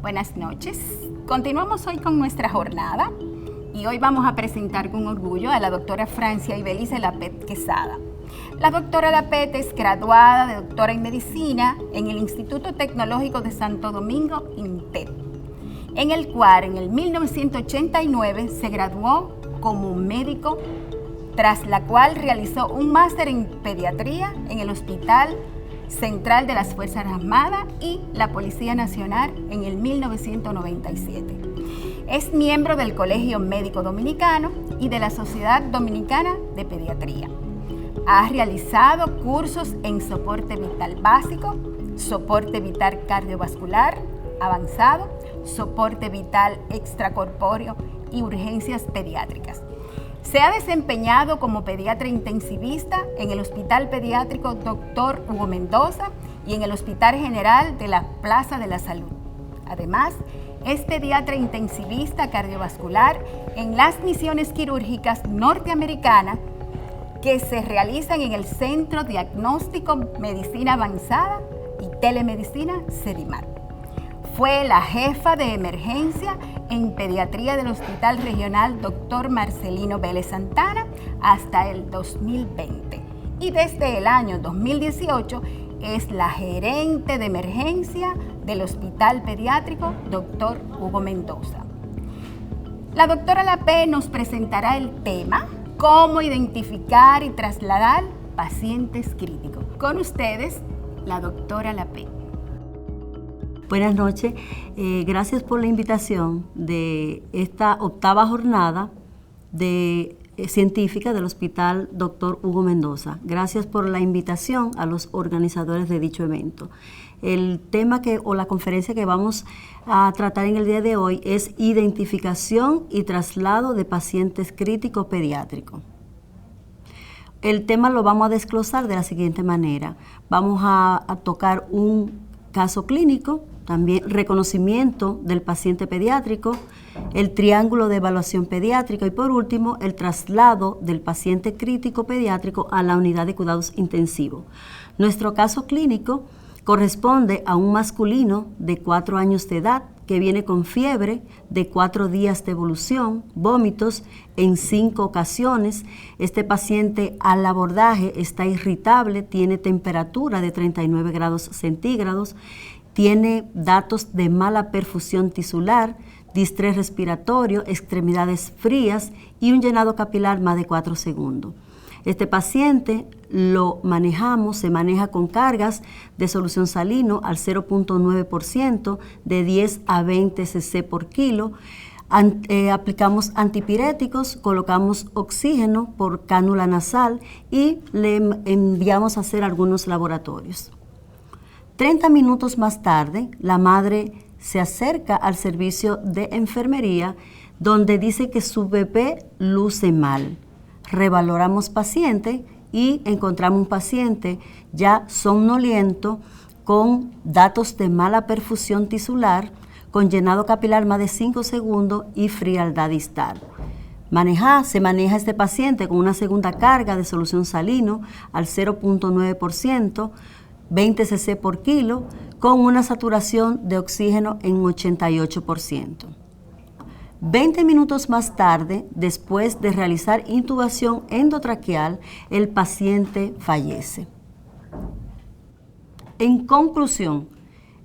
Buenas noches. Continuamos hoy con nuestra jornada y hoy vamos a presentar con orgullo a la doctora Francia Ibelice Lapet Quesada. La doctora Lapet es graduada de doctora en medicina en el Instituto Tecnológico de Santo Domingo, INTED, en el cual en el 1989 se graduó como médico, tras la cual realizó un máster en pediatría en el Hospital Central de las Fuerzas Armadas y la Policía Nacional en el 1997. Es miembro del Colegio Médico Dominicano y de la Sociedad Dominicana de Pediatría. Ha realizado cursos en soporte vital básico, soporte vital cardiovascular avanzado, soporte vital extracorpóreo y urgencias pediátricas. Se ha desempeñado como pediatra intensivista en el Hospital Pediátrico Dr. Hugo Mendoza y en el Hospital General de la Plaza de la Salud. Además, es pediatra intensivista cardiovascular en las misiones quirúrgicas norteamericanas que se realizan en el Centro Diagnóstico Medicina Avanzada y Telemedicina CEDIMAR. Fue la jefa de emergencia en pediatría del Hospital Regional Dr. Marcelino Vélez Santana hasta el 2020. Y desde el año 2018 es la gerente de emergencia del Hospital Pediátrico Dr. Hugo Mendoza. La doctora Lapet nos presentará el tema cómo identificar y trasladar pacientes críticos. Con ustedes, la doctora Lapet. Buenas noches, gracias por la invitación de esta 8ª jornada científica del Hospital Dr. Hugo Mendoza. Gracias por la invitación a los organizadores de dicho evento. El tema o la conferencia que vamos a tratar en el día de hoy es identificación y traslado de pacientes críticos pediátricos. El tema lo vamos a desglosar de la siguiente manera. Vamos a tocar un caso clínico, también reconocimiento del paciente pediátrico, el triángulo de evaluación pediátrica y por último el traslado del paciente crítico pediátrico a la unidad de cuidados intensivos. Nuestro caso clínico corresponde a un masculino de 4 años de edad que viene con fiebre de 4 días de evolución, vómitos en 5 ocasiones. Este paciente al abordaje está irritable, tiene temperatura de 39 grados centígrados, tiene datos de mala perfusión tisular, distrés respiratorio, extremidades frías y un llenado capilar más de 4 segundos. Este paciente se maneja con cargas de solución salino al 0.9% de 10 a 20 cc por kilo. Aplicamos antipiréticos, colocamos oxígeno por cánula nasal y le enviamos a hacer algunos laboratorios. 30 minutos más tarde, la madre se acerca al servicio de enfermería donde dice que su bebé luce mal. Revaloramos paciente y encontramos un paciente ya somnoliento con datos de mala perfusión tisular, con llenado capilar más de 5 segundos y frialdad distal. Se maneja este paciente con una segunda carga de solución salino al 0.9%, 20 cc por kilo, con una saturación de oxígeno en 88%. 20 minutos más tarde, después de realizar intubación endotraqueal, el paciente fallece. En conclusión,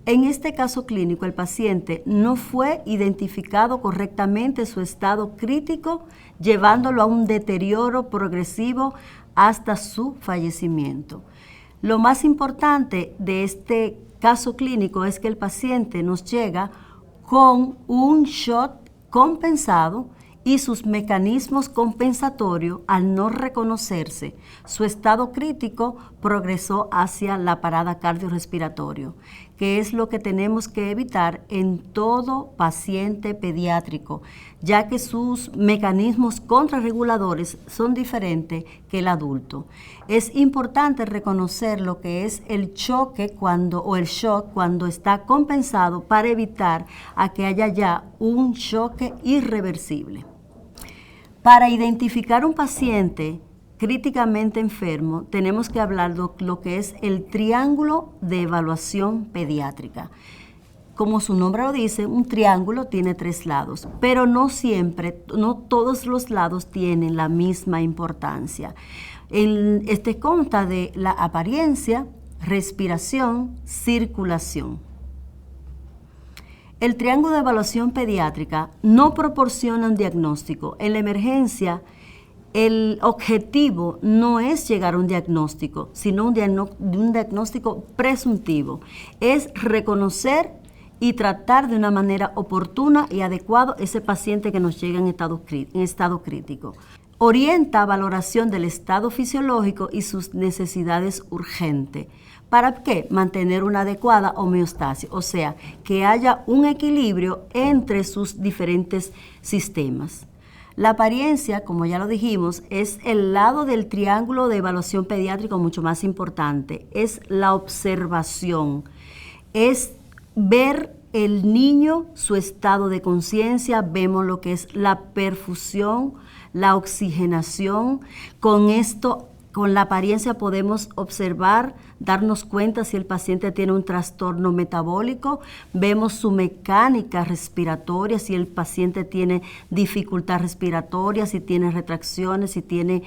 en este caso clínico, el paciente no fue identificado correctamente su estado crítico, llevándolo a un deterioro progresivo hasta su fallecimiento. Lo más importante de este caso clínico es que el paciente nos llega con un shock compensado y sus mecanismos compensatorios, al no reconocerse su estado crítico, progresó hacia la parada cardiorrespiratoria, que es lo que tenemos que evitar en todo paciente pediátrico, ya que sus mecanismos contrarreguladores son diferentes que el adulto. Es importante reconocer lo que es el choque el shock cuando está compensado para evitar a que haya ya un choque irreversible. Para identificar un paciente críticamente enfermo, tenemos que hablar de lo que es el triángulo de evaluación pediátrica. como su nombre lo dice, un triángulo tiene 3 lados, pero no siempre, no todos los lados tienen la misma importancia. Este consta de la apariencia, respiración, circulación. El triángulo de evaluación pediátrica no proporciona un diagnóstico. En la emergencia, el objetivo no es llegar a un diagnóstico, sino un diagnóstico presuntivo. Es reconocer y tratar de una manera oportuna y adecuada ese paciente que nos llega en estado crítico. Orienta valoración del estado fisiológico y sus necesidades urgentes. ¿Para qué? Mantener una adecuada homeostasis, o sea, que haya un equilibrio entre sus diferentes sistemas. La apariencia, como ya lo dijimos, es el lado del triángulo de evaluación pediátrico mucho más importante. Es la observación, es ver el niño, su estado de conciencia, vemos lo que es la perfusión, la oxigenación. Con la apariencia podemos observar, darnos cuenta si el paciente tiene un trastorno metabólico, vemos su mecánica respiratoria, si el paciente tiene dificultad respiratoria, si tiene retracciones, si tiene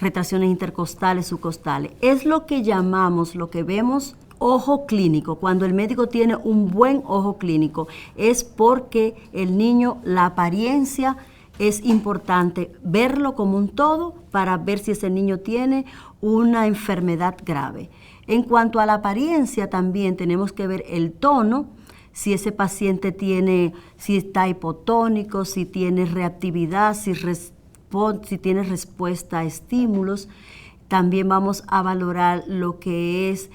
retracciones intercostales, subcostales. Es lo que llamamos, lo que vemos, ojo clínico. Cuando el médico tiene un buen ojo clínico, es porque el niño, la apariencia, es importante verlo como un todo para ver si ese niño tiene una enfermedad grave. En cuanto a la apariencia, también tenemos que ver el tono, si ese paciente si está hipotónico, si tiene reactividad, si tiene respuesta a estímulos. También vamos a valorar lo que es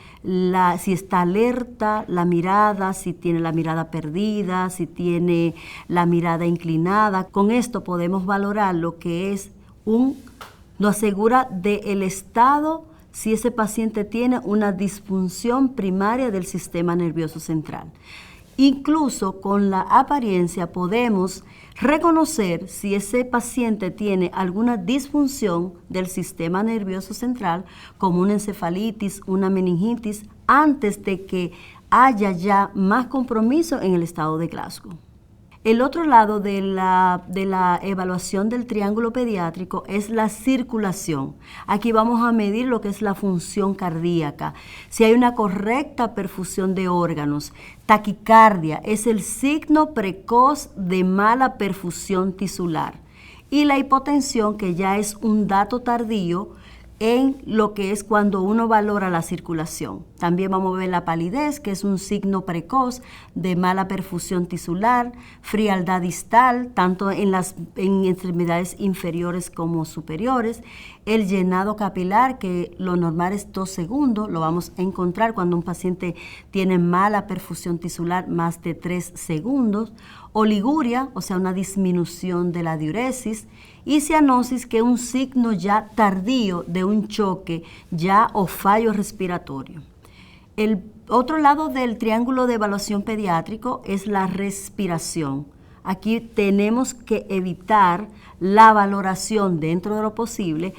si está alerta, la mirada, si tiene la mirada perdida, si tiene la mirada inclinada. Con esto podemos valorar lo que es nos asegura del estado si ese paciente tiene una disfunción primaria del sistema nervioso central. Incluso con la apariencia podemos reconocer si ese paciente tiene alguna disfunción del sistema nervioso central, como una encefalitis, una meningitis, antes de que haya ya más compromiso en el estado de Glasgow. El otro lado de la evaluación del triángulo pediátrico es la circulación. Aquí vamos a medir lo que es la función cardíaca, si hay una correcta perfusión de órganos. Taquicardia es el signo precoz de mala perfusión tisular. Y la hipotensión, que ya es un dato tardío en lo que es cuando uno valora la circulación. También vamos a ver la palidez, que es un signo precoz de mala perfusión tisular, frialdad distal, tanto en extremidades inferiores como superiores, el llenado capilar, que lo normal es 2 segundos, lo vamos a encontrar cuando un paciente tiene mala perfusión tisular más de 3 segundos, oliguria, o sea, una disminución de la diuresis, y cianosis, que es un signo ya tardío de un choque ya o fallo respiratorio. El otro lado del triángulo de evaluación pediátrico es la respiración. Aquí tenemos que evitar la valoración dentro de lo posible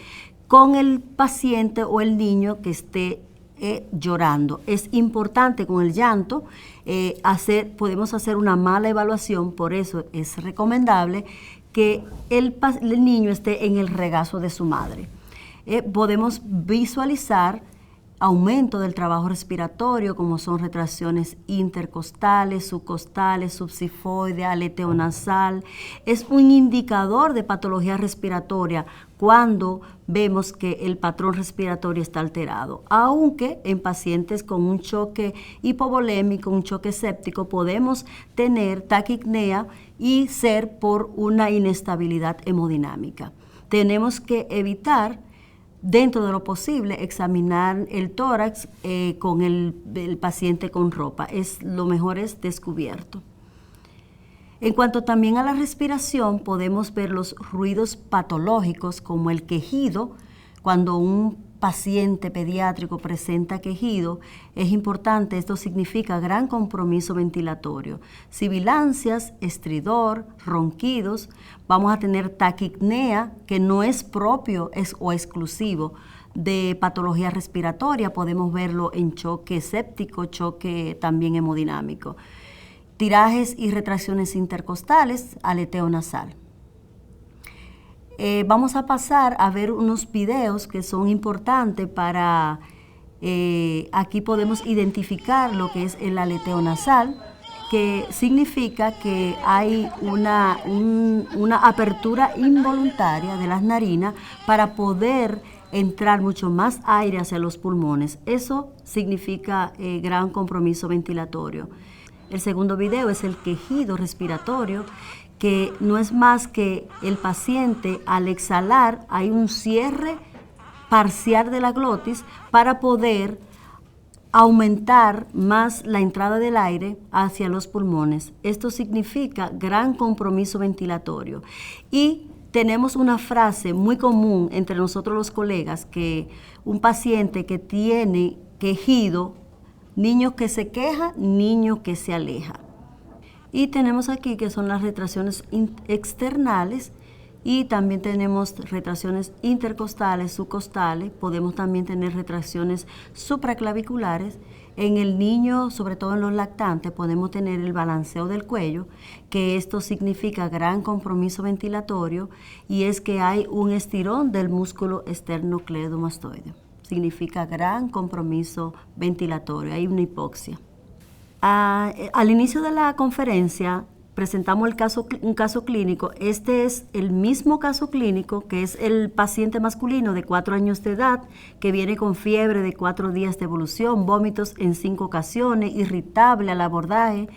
con el paciente o el niño que esté llorando. Es importante con el llanto podemos hacer una mala evaluación, por eso es recomendable que el niño esté en el regazo de su madre. Podemos visualizar aumento del trabajo respiratorio, como son retracciones intercostales, subcostales, subsifoide, aleteo nasal. Es un indicador de patología respiratoria cuando vemos que el patrón respiratorio está alterado. Aunque en pacientes con un choque hipovolémico, un choque séptico, podemos tener taquipnea y ser por una inestabilidad hemodinámica. Tenemos que evitar, dentro de lo posible, examinar el tórax con el paciente con ropa. Lo mejor es descubierto. En cuanto también a la respiración, podemos ver los ruidos patológicos como el quejido. Cuando un paciente pediátrico presenta quejido, es importante, esto significa gran compromiso ventilatorio. Sibilancias, estridor, ronquidos, vamos a tener taquipnea, que no es propio o exclusivo de patología respiratoria, podemos verlo en choque séptico, choque también hemodinámico. tirajes y retracciones intercostales, aleteo nasal. Vamos a pasar a ver unos videos que son importantes para, aquí podemos identificar lo que es el aleteo nasal, que significa que hay una apertura involuntaria de las narinas para poder entrar mucho más aire hacia los pulmones. Eso significa gran compromiso ventilatorio. El segundo video es el quejido respiratorio, que no es más que el paciente al exhalar hay un cierre parcial de la glotis para poder aumentar más la entrada del aire hacia los pulmones. Esto significa gran compromiso ventilatorio. Y tenemos una frase muy común entre nosotros los colegas, que un paciente que tiene quejido, niño que se queja, niño que se aleja. Y tenemos aquí que son las retracciones externales, y también tenemos retracciones intercostales, subcostales. Podemos también tener retracciones supraclaviculares. En el niño, sobre todo en los lactantes, podemos tener el balanceo del cuello, que esto significa gran compromiso ventilatorio, y es que hay un estirón del músculo esternocleidomastoideo. Significa gran compromiso ventilatorio, hay una hipoxia. Al inicio de la conferencia presentamos un caso clínico. Este es el mismo caso clínico, que es el paciente masculino de 4 años de edad que viene con fiebre de 4 días de evolución, vómitos en 5 ocasiones, irritable al abordaje,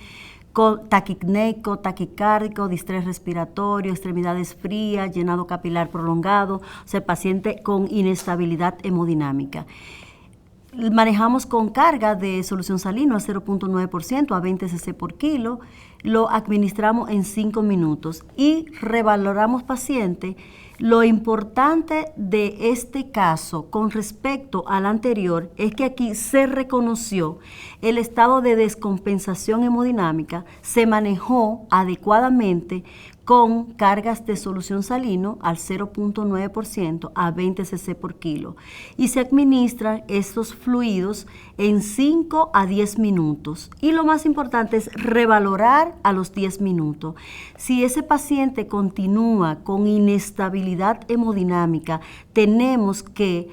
con taquicneico, taquicárdico, distrés respiratorio, extremidades frías, llenado capilar prolongado, o sea, paciente con inestabilidad hemodinámica. Manejamos con carga de solución salina al 0.9% a 20 cc por kilo, lo administramos en 5 minutos y revaloramos paciente. Lo importante de este caso con respecto al anterior es que aquí se reconoció el estado de descompensación hemodinámica, se manejó adecuadamente con cargas de solución salino al 0.9% a 20 cc por kilo, y se administran estos fluidos en 5 a 10 minutos. Y lo más importante es revalorar a los 10 minutos. Si ese paciente continúa con inestabilidad hemodinámica, tenemos que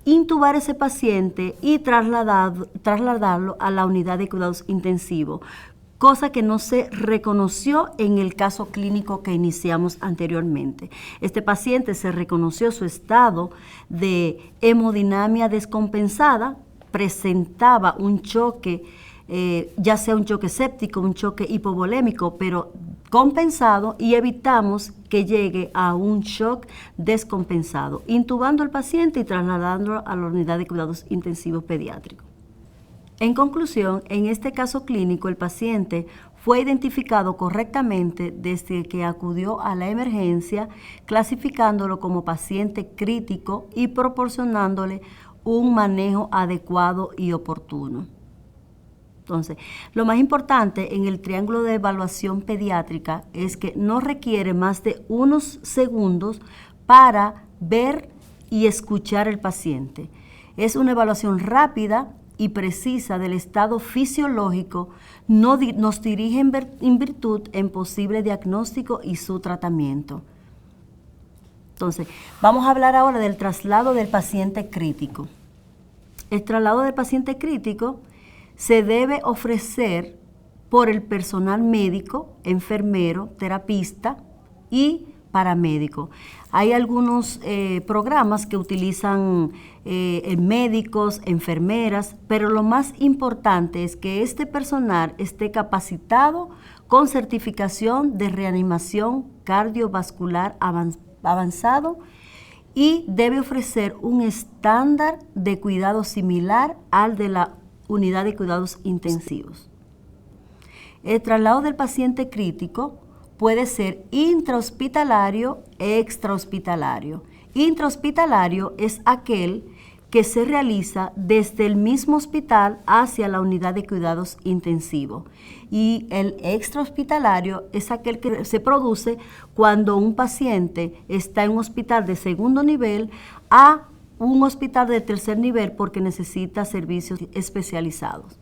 intubar a ese paciente y trasladarlo a la unidad de cuidados intensivos, cosa que no se reconoció en el caso clínico que iniciamos anteriormente. Este paciente se reconoció su estado de hemodinamia descompensada, presentaba un choque, ya sea un choque séptico, un choque hipovolémico, pero compensado, y evitamos que llegue a un shock descompensado, intubando al paciente y trasladándolo a la unidad de cuidados intensivos pediátricos. En conclusión, en este caso clínico, el paciente fue identificado correctamente desde que acudió a la emergencia, clasificándolo como paciente crítico y proporcionándole un manejo adecuado y oportuno. Entonces, lo más importante en el triángulo de evaluación pediátrica es que no requiere más de unos segundos para ver y escuchar al paciente. Es una evaluación rápida y precisa del estado fisiológico, nos dirige en virtud en posible diagnóstico y su tratamiento. Entonces, vamos a hablar ahora del traslado del paciente crítico. El traslado del paciente crítico se debe ofrecer por el personal médico, enfermero, terapista y paramédico. Hay algunos programas que utilizan médicos, enfermeras, pero lo más importante es que este personal esté capacitado con certificación de reanimación cardiovascular avanzado, y debe ofrecer un estándar de cuidado similar al de la unidad de cuidados intensivos. El traslado del paciente crítico puede ser intrahospitalario e extrahospitalario. Intrahospitalario es aquel que se realiza desde el mismo hospital hacia la unidad de cuidados intensivos. Y el extrahospitalario es aquel que se produce cuando un paciente está en un hospital de segundo nivel a un hospital de tercer nivel porque necesita servicios especializados.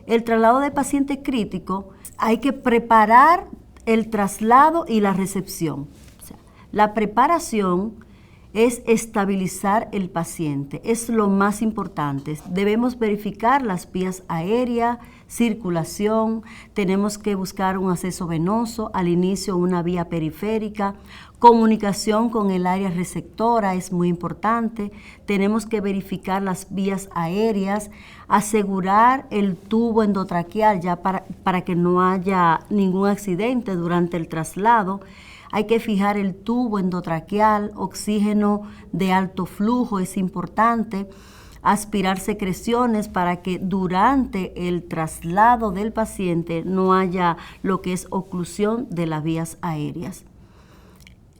El traslado de paciente crítico, hay que preparar el traslado y la recepción. O sea, la preparación es estabilizar el paciente, es lo más importante. Debemos verificar las vías aéreas, circulación, tenemos que buscar un acceso venoso, al inicio una vía periférica, comunicación con el área receptora es muy importante, tenemos que verificar las vías aéreas, asegurar el tubo endotraqueal ya para que no haya ningún accidente durante el traslado. Hay que fijar el tubo endotraqueal, oxígeno de alto flujo es importante, aspirar secreciones para que durante el traslado del paciente no haya lo que es oclusión de las vías aéreas.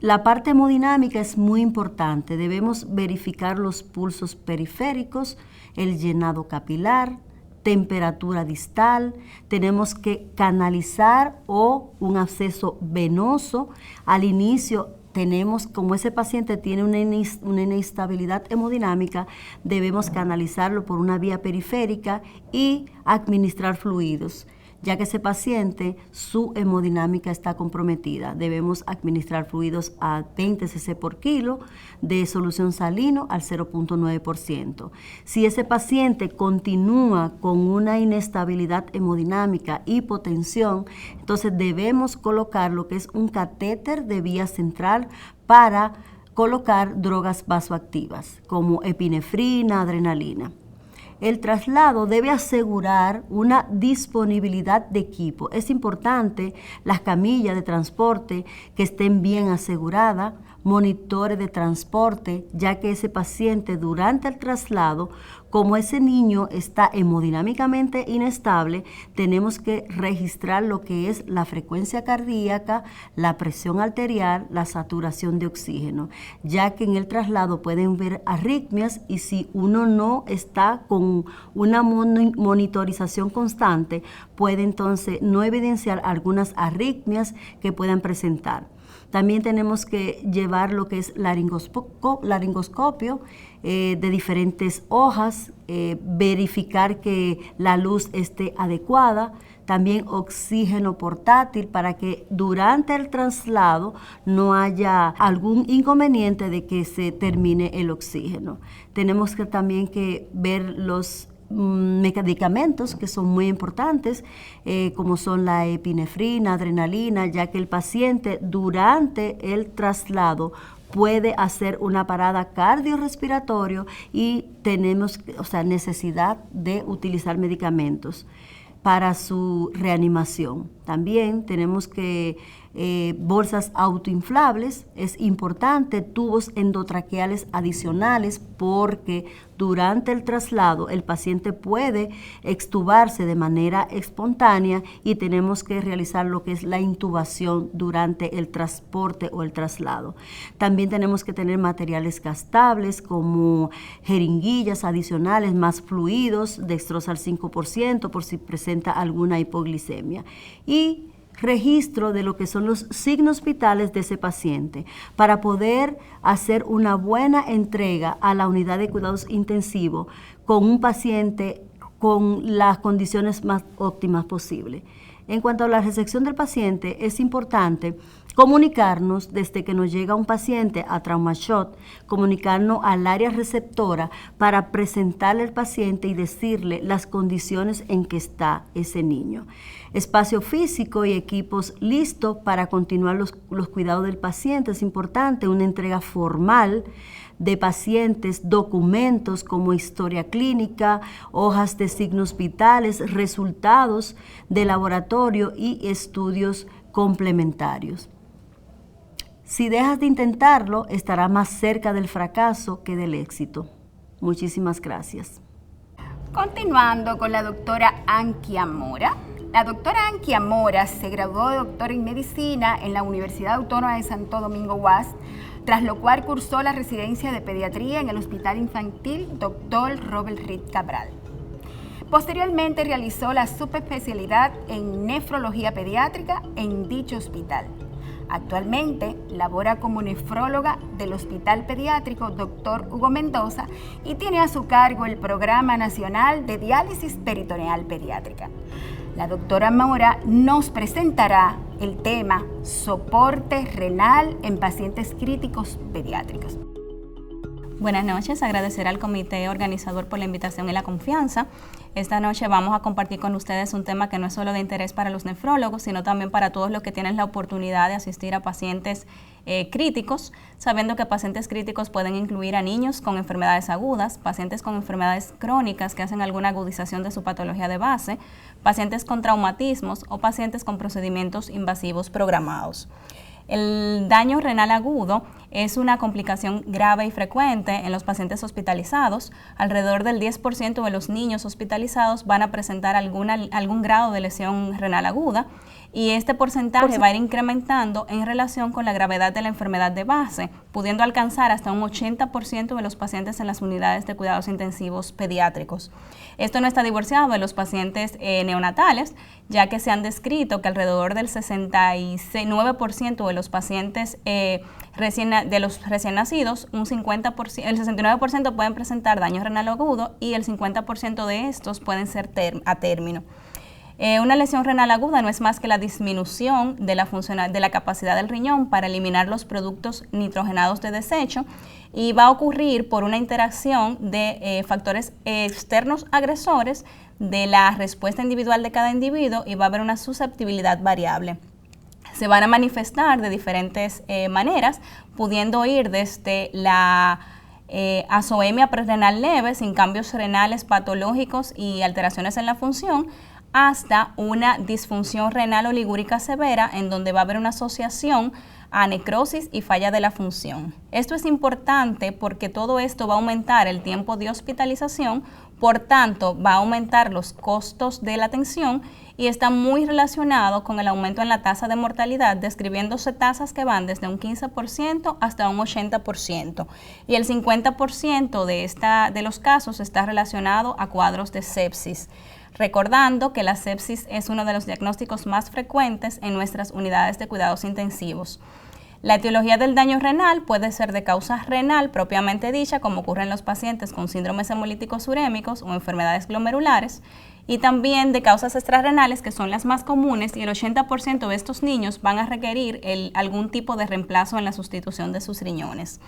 La parte hemodinámica es muy importante, debemos verificar los pulsos periféricos, el llenado capilar, temperatura distal, tenemos que canalizar o un acceso venoso. Al inicio tenemos, como ese paciente tiene una inestabilidad hemodinámica, debemos canalizarlo por una vía periférica y administrar fluidos. Ya que ese paciente, su hemodinámica está comprometida, debemos administrar fluidos a 20 cc por kilo de solución salino al 0.9%. Si ese paciente continúa con una inestabilidad hemodinámica, hipotensión, entonces debemos colocar lo que es un catéter de vía central para colocar drogas vasoactivas como epinefrina, adrenalina. El traslado debe asegurar una disponibilidad de equipo. Es importante las camillas de transporte que estén bien aseguradas, monitores de transporte, ya que ese paciente durante el traslado, como ese niño está hemodinámicamente inestable, tenemos que registrar lo que es la frecuencia cardíaca, la presión arterial, la saturación de oxígeno, ya que en el traslado pueden ver arritmias y si uno no está con una monitorización constante, puede entonces no evidenciar algunas arritmias que puedan presentar. También tenemos que llevar lo que es laringoscopio de diferentes hojas, verificar que la luz esté adecuada, también oxígeno portátil para que durante el traslado no haya algún inconveniente de que se termine el oxígeno. Tenemos que también que ver los medicamentos que son muy importantes, como son la epinefrina, adrenalina, ya que el paciente durante el traslado puede hacer una parada cardiorrespiratoria y tenemos, necesidad de utilizar medicamentos para su reanimación. También tenemos que bolsas autoinflables, es importante, tubos endotraqueales adicionales porque durante el traslado el paciente puede extubarse de manera espontánea y tenemos que realizar lo que es la intubación durante el transporte o el traslado. También tenemos que tener materiales gastables como jeringuillas adicionales, más fluidos, dextrosa al 5% por si presenta alguna hipoglicemia. Y registro de lo que son los signos vitales de ese paciente para poder hacer una buena entrega a la unidad de cuidados intensivos con un paciente con las condiciones más óptimas posibles. En cuanto a la recepción del paciente, es importante comunicarnos desde que nos llega un paciente a TraumaShot, comunicarnos al área receptora para presentarle al paciente y decirle las condiciones en que está ese niño. Espacio físico y equipos listos para continuar los cuidados del paciente. Es importante una entrega formal de pacientes, documentos como historia clínica, hojas de signos vitales, resultados de laboratorio y estudios complementarios. Si dejas de intentarlo, estará más cerca del fracaso que del éxito. Muchísimas gracias. Continuando con la doctora Anquia Mora. La doctora Anquia Mora se graduó de doctora en medicina en la Universidad Autónoma de Santo Domingo UAS, tras lo cual cursó la residencia de pediatría en el Hospital Infantil Dr. Robert Reed Cabral. Posteriormente realizó la subespecialidad en nefrología pediátrica en dicho hospital. Actualmente labora como nefróloga del Hospital Pediátrico Dr. Hugo Mendoza y tiene a su cargo el Programa Nacional de Diálisis Peritoneal Pediátrica. La doctora Mora nos presentará el tema soporte renal en pacientes críticos pediátricos. Buenas noches, agradecer al comité organizador por la invitación y la confianza. Esta noche vamos a compartir con ustedes un tema que no es solo de interés para los nefrólogos, sino también para todos los que tienen la oportunidad de asistir a pacientes críticos, sabiendo que pacientes críticos pueden incluir a niños con enfermedades agudas, pacientes con enfermedades crónicas que hacen alguna agudización de su patología de base, pacientes con traumatismos o pacientes con procedimientos invasivos programados. El daño renal agudo es una complicación grave y frecuente en los pacientes hospitalizados. Alrededor del 10% de los niños hospitalizados van a presentar algún grado de lesión renal aguda y este porcentaje va a ir incrementando en relación con la gravedad de la enfermedad de base, pudiendo alcanzar hasta un 80% de los pacientes en las unidades de cuidados intensivos pediátricos. Esto no está divorciado de los pacientes neonatales, ya que se han descrito que alrededor del 69% de los pacientes de los recién nacidos, el 69% pueden presentar daño renal agudo y el 50% de estos pueden ser a término. Una lesión renal aguda no es más que la disminución de la capacidad del riñón para eliminar los productos nitrogenados de desecho y va a ocurrir por una interacción de factores externos agresores de la respuesta individual de cada individuo y va a haber una susceptibilidad variable. Se van a manifestar de diferentes maneras, pudiendo ir desde la azoemia prerrenal leve, sin cambios renales patológicos y alteraciones en la función, hasta una disfunción renal oligúrica severa, en donde va a haber una asociación a necrosis y falla de la función. Esto es importante porque todo esto va a aumentar el tiempo de hospitalización, por tanto va a aumentar los costos de la atención y está muy relacionado con el aumento en la tasa de mortalidad, describiéndose tasas que van desde un 15% hasta un 80%. Y el 50% de los casos está relacionado a cuadros de sepsis. Recordando que la sepsis es uno de los diagnósticos más frecuentes en nuestras unidades de cuidados intensivos. La etiología del daño renal puede ser de causa renal propiamente dicha, como ocurre en los pacientes con síndromes hemolíticos urémicos o enfermedades glomerulares, y también de causas extrarrenales, que son las más comunes, y el 80% de estos niños van a requerir algún tipo de reemplazo en la sustitución de sus riñones.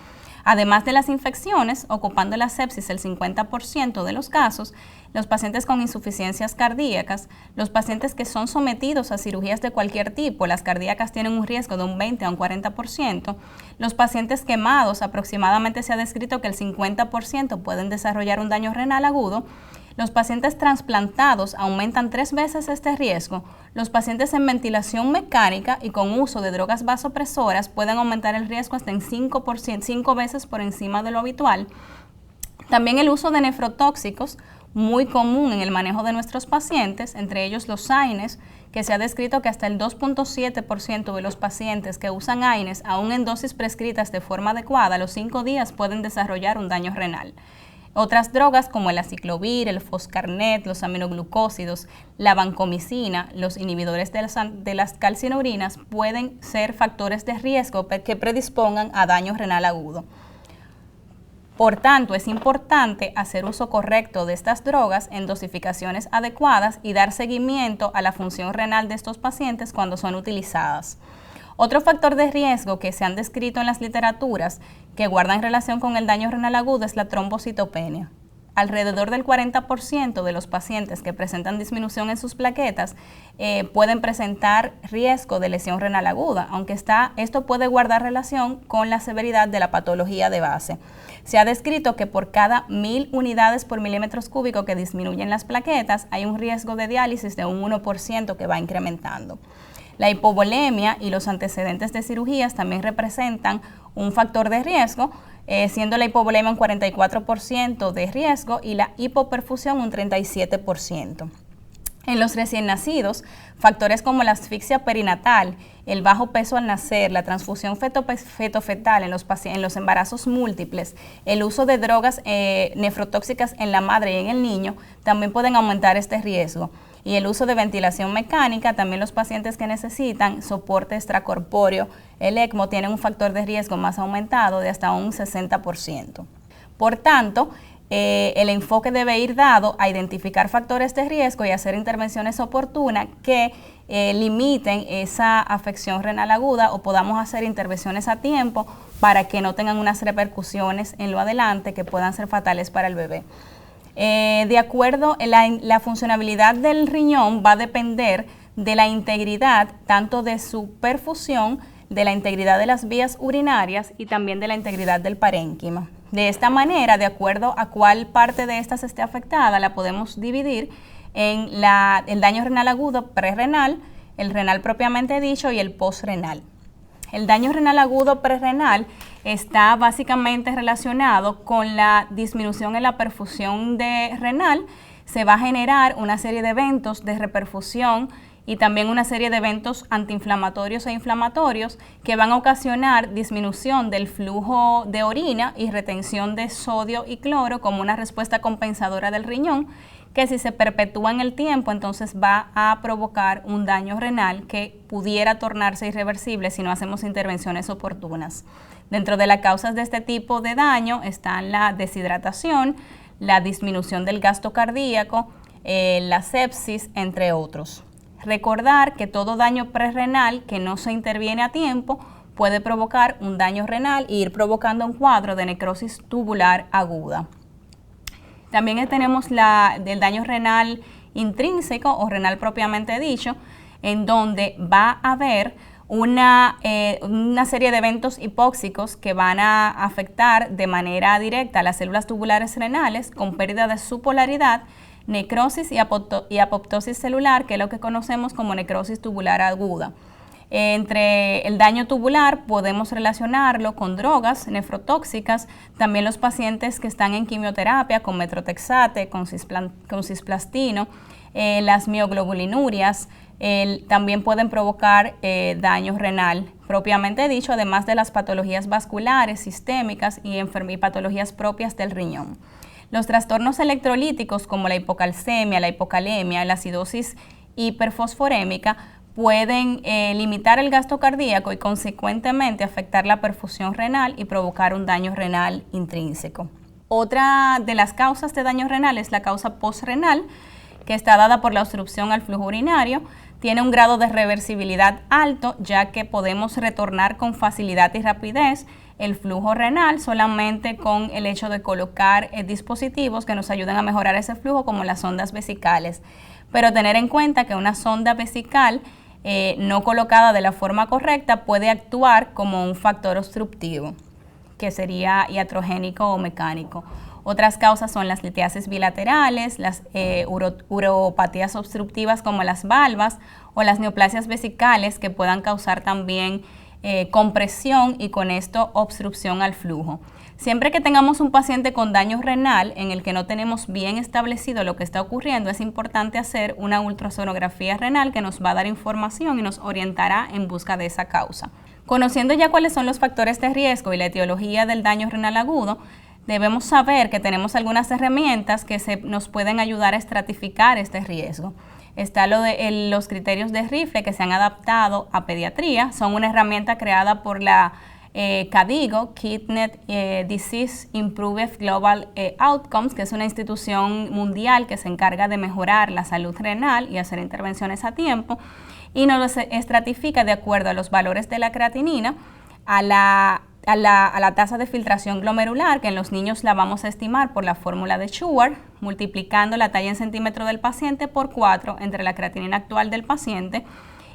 Además de las infecciones, ocupando la sepsis el 50% de los casos, los pacientes con insuficiencias cardíacas, los pacientes que son sometidos a cirugías de cualquier tipo, las cardíacas tienen un riesgo de un 20 a un 40%, los pacientes quemados, aproximadamente se ha descrito que el 50% pueden desarrollar un daño renal agudo. Los pacientes trasplantados aumentan 3 veces este riesgo. Los pacientes en ventilación mecánica y con uso de drogas vasopresoras pueden aumentar el riesgo hasta en 5 veces por encima de lo habitual. También el uso de nefrotóxicos, muy común en el manejo de nuestros pacientes, entre ellos los AINES, que se ha descrito que hasta el 2.7% de los pacientes que usan AINES, aún en dosis prescritas de forma adecuada, a los 5 días pueden desarrollar un daño renal. Otras drogas como el aciclovir, el foscarnet, los aminoglucósidos, la vancomicina, los inhibidores de las calcinurinas pueden ser factores de riesgo que predispongan a daño renal agudo. Por tanto, es importante hacer uso correcto de estas drogas en dosificaciones adecuadas y dar seguimiento a la función renal de estos pacientes cuando son utilizadas. Otro factor de riesgo que se han descrito en las literaturas que guardan relación con el daño renal agudo es la trombocitopenia. Alrededor del 40% de los pacientes que presentan disminución en sus plaquetas pueden presentar riesgo de lesión renal aguda, aunque esto puede guardar relación con la severidad de la patología de base. Se ha descrito que por cada 1000 unidades por milímetros cúbicos que disminuyen las plaquetas, hay un riesgo de diálisis de un 1% que va incrementando. La hipovolemia y los antecedentes de cirugías también representan un factor de riesgo, siendo la hipovolemia un 44% de riesgo y la hipoperfusión un 37%. En los recién nacidos, factores como la asfixia perinatal, el bajo peso al nacer, la transfusión fetofetal en los embarazos múltiples, el uso de drogas nefrotóxicas en la madre y en el niño, también pueden aumentar este riesgo. y el uso de ventilación mecánica. También los pacientes que necesitan soporte extracorpóreo, el ECMO, tienen un factor de riesgo más aumentado de hasta un 60%. Por tanto, el enfoque debe ir dado a identificar factores de riesgo y hacer intervenciones oportunas que limiten esa afección renal aguda, o podamos hacer intervenciones a tiempo para que no tengan unas repercusiones en lo adelante que puedan ser fatales para el bebé. De acuerdo, la funcionalidad del riñón va a depender de la integridad tanto de su perfusión, de la integridad de las vías urinarias y también de la integridad del parénquima. De esta manera, de acuerdo a cuál parte de estas esté afectada, la podemos dividir en el daño renal agudo prerrenal, el renal propiamente dicho y el postrenal. El daño renal agudo prerrenal está básicamente relacionado con la disminución en la perfusión renal. Se va a generar una serie de eventos de reperfusión y también una serie de eventos antiinflamatorios e inflamatorios que van a ocasionar disminución del flujo de orina y retención de sodio y cloro como una respuesta compensadora del riñón, que si se perpetúa en el tiempo, entonces va a provocar un daño renal que pudiera tornarse irreversible si no hacemos intervenciones oportunas. Dentro de las causas de este tipo de daño están la deshidratación, la disminución del gasto cardíaco, la sepsis, entre otros. Recordar que todo daño prerrenal que no se interviene a tiempo puede provocar un daño renal e ir provocando un cuadro de necrosis tubular aguda. También tenemos del daño renal intrínseco o renal propiamente dicho, en donde va a haber una serie de eventos hipóxicos que van a afectar de manera directa a las células tubulares renales con pérdida de su polaridad, necrosis y apoptosis celular, que es lo que conocemos como necrosis tubular aguda. Entre el daño tubular podemos relacionarlo con drogas nefrotóxicas, también los pacientes que están en quimioterapia con metrotexate, con cisplastino, las mioglobulinurias, también pueden provocar daño renal propiamente dicho, además de las patologías vasculares, sistémicas y patologías propias del riñón. Los trastornos electrolíticos como la hipocalcemia, la hipocalemia, la acidosis hiperfosforémica pueden limitar el gasto cardíaco y consecuentemente afectar la perfusión renal y provocar un daño renal intrínseco. Otra de las causas de daño renal es la causa postrenal, que está dada por la obstrucción al flujo urinario. Tiene un grado de reversibilidad alto, ya que podemos retornar con facilidad y rapidez el flujo renal solamente con el hecho de colocar dispositivos que nos ayuden a mejorar ese flujo, como las sondas vesicales. Pero tener en cuenta que una sonda vesical no colocada de la forma correcta puede actuar como un factor obstructivo, que sería iatrogénico o mecánico. Otras causas son las litiasis bilaterales, las uropatías obstructivas como las valvas o las neoplasias vesicales, que puedan causar también compresión y con esto obstrucción al flujo. Siempre que tengamos un paciente con daño renal en el que no tenemos bien establecido lo que está ocurriendo, es importante hacer una ultrasonografía renal que nos va a dar información y nos orientará en busca de esa causa. Conociendo ya cuáles son los factores de riesgo y la etiología del daño renal agudo, debemos saber que tenemos algunas herramientas que nos pueden ayudar a estratificar este riesgo. Está los criterios de Rifle, que se han adaptado a pediatría. Son una herramienta creada por la KDIGO, Kidney Disease Improved Global Outcomes, que es una institución mundial que se encarga de mejorar la salud renal y hacer intervenciones a tiempo, y nos estratifica de acuerdo a los valores de la creatinina, a la tasa de filtración glomerular, que en los niños la vamos a estimar por la fórmula de Shewhart, multiplicando la talla en centímetro del paciente por 4 entre la creatinina actual del paciente,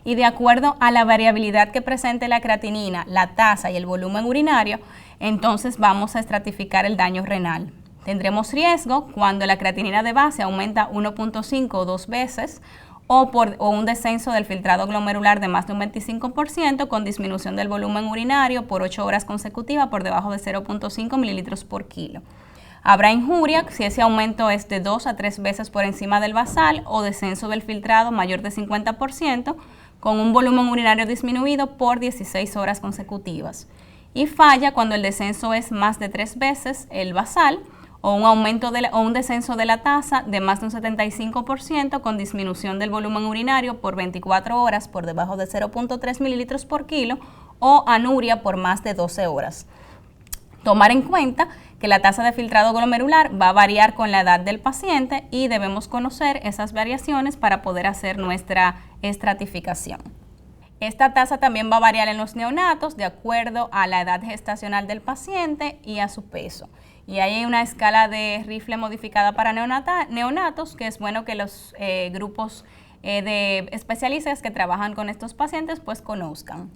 y de acuerdo a la variabilidad que presente la creatinina, la tasa y el volumen urinario, entonces vamos a estratificar el daño renal. Tendremos riesgo cuando la creatinina de base aumenta 1.5 o 2 veces, o un descenso del filtrado glomerular de más de un 25%, con disminución del volumen urinario por 8 horas consecutivas por debajo de 0.5 mililitros por kilo. Habrá injuria si ese aumento es de 2 a 3 veces por encima del basal, o descenso del filtrado mayor de 50%, con un volumen urinario disminuido por 16 horas consecutivas. Y falla cuando el descenso es más de 3 veces el basal, o un aumento o un descenso de la tasa de más de un 75% con disminución del volumen urinario por 24 horas por debajo de 0.3 mililitros por kilo o anuria por más de 12 horas. Tomar en cuenta que la tasa de filtrado glomerular va a variar con la edad del paciente y debemos conocer esas variaciones para poder hacer nuestra estratificación. Esta tasa también va a variar en los neonatos de acuerdo a la edad gestacional del paciente y a su peso. Y hay una escala de Rifle modificada para neonatos, que es bueno que los grupos de especialistas que trabajan con estos pacientes pues conozcan.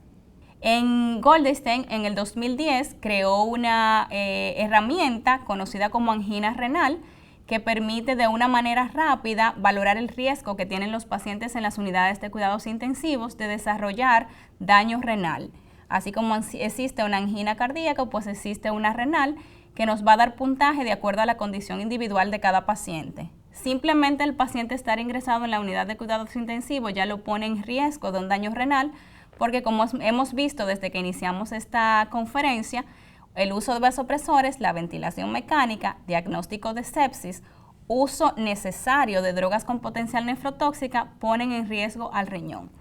En Goldstein, en el 2010, creó una herramienta conocida como angina renal que permite de una manera rápida valorar el riesgo que tienen los pacientes en las unidades de cuidados intensivos de desarrollar daño renal. Así como existe una angina cardíaca, pues existe una renal que nos va a dar puntaje de acuerdo a la condición individual de cada paciente. Simplemente el paciente estar ingresado en la unidad de cuidados intensivos ya lo pone en riesgo de un daño renal, porque como hemos visto desde que iniciamos esta conferencia, el uso de vasopresores, la ventilación mecánica, diagnóstico de sepsis, uso necesario de drogas con potencial nefrotóxica ponen en riesgo al riñón.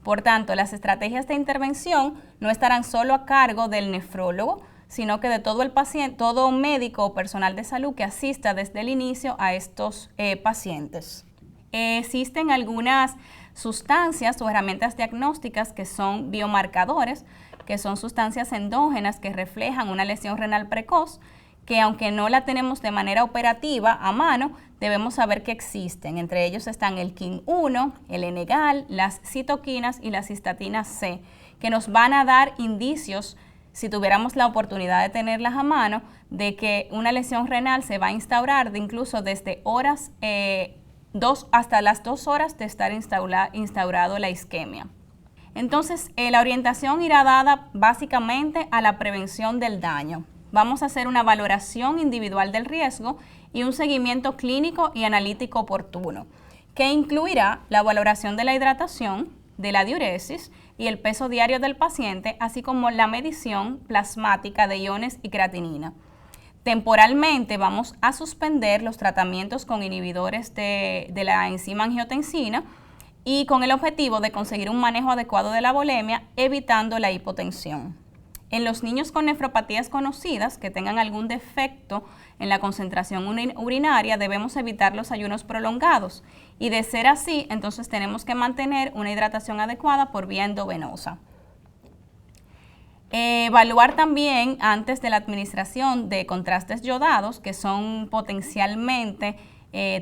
Por tanto, las estrategias de intervención no estarán solo a cargo del nefrólogo, sino que de todo el paciente, todo médico o personal de salud que asista desde el inicio a estos pacientes. Existen algunas sustancias o herramientas diagnósticas que son biomarcadores, que son sustancias endógenas que reflejan una lesión renal precoz, que aunque no la tenemos de manera operativa a mano, debemos saber que existen. Entre ellos están el KIM-1, el Enegal, las citoquinas y la cistatina C, que nos van a dar indicios, si tuviéramos la oportunidad de tenerlas a mano, de que una lesión renal se va a instaurar incluso desde horas, hasta las 2 horas de estar instaurado la isquemia. Entonces, la orientación irá dada básicamente a la prevención del daño. Vamos a hacer una valoración individual del riesgo y un seguimiento clínico y analítico oportuno, que incluirá la valoración de la hidratación, de la diuresis y el peso diario del paciente, así como la medición plasmática de iones y creatinina. Temporalmente vamos a suspender los tratamientos con inhibidores de la enzima angiotensina y con el objetivo de conseguir un manejo adecuado de la volemia, evitando la hipotensión. En los niños con nefropatías conocidas que tengan algún defecto en la concentración urinaria, debemos evitar los ayunos prolongados y de ser así, entonces tenemos que mantener una hidratación adecuada por vía endovenosa. Evaluar también antes de la administración de contrastes yodados, que son potencialmente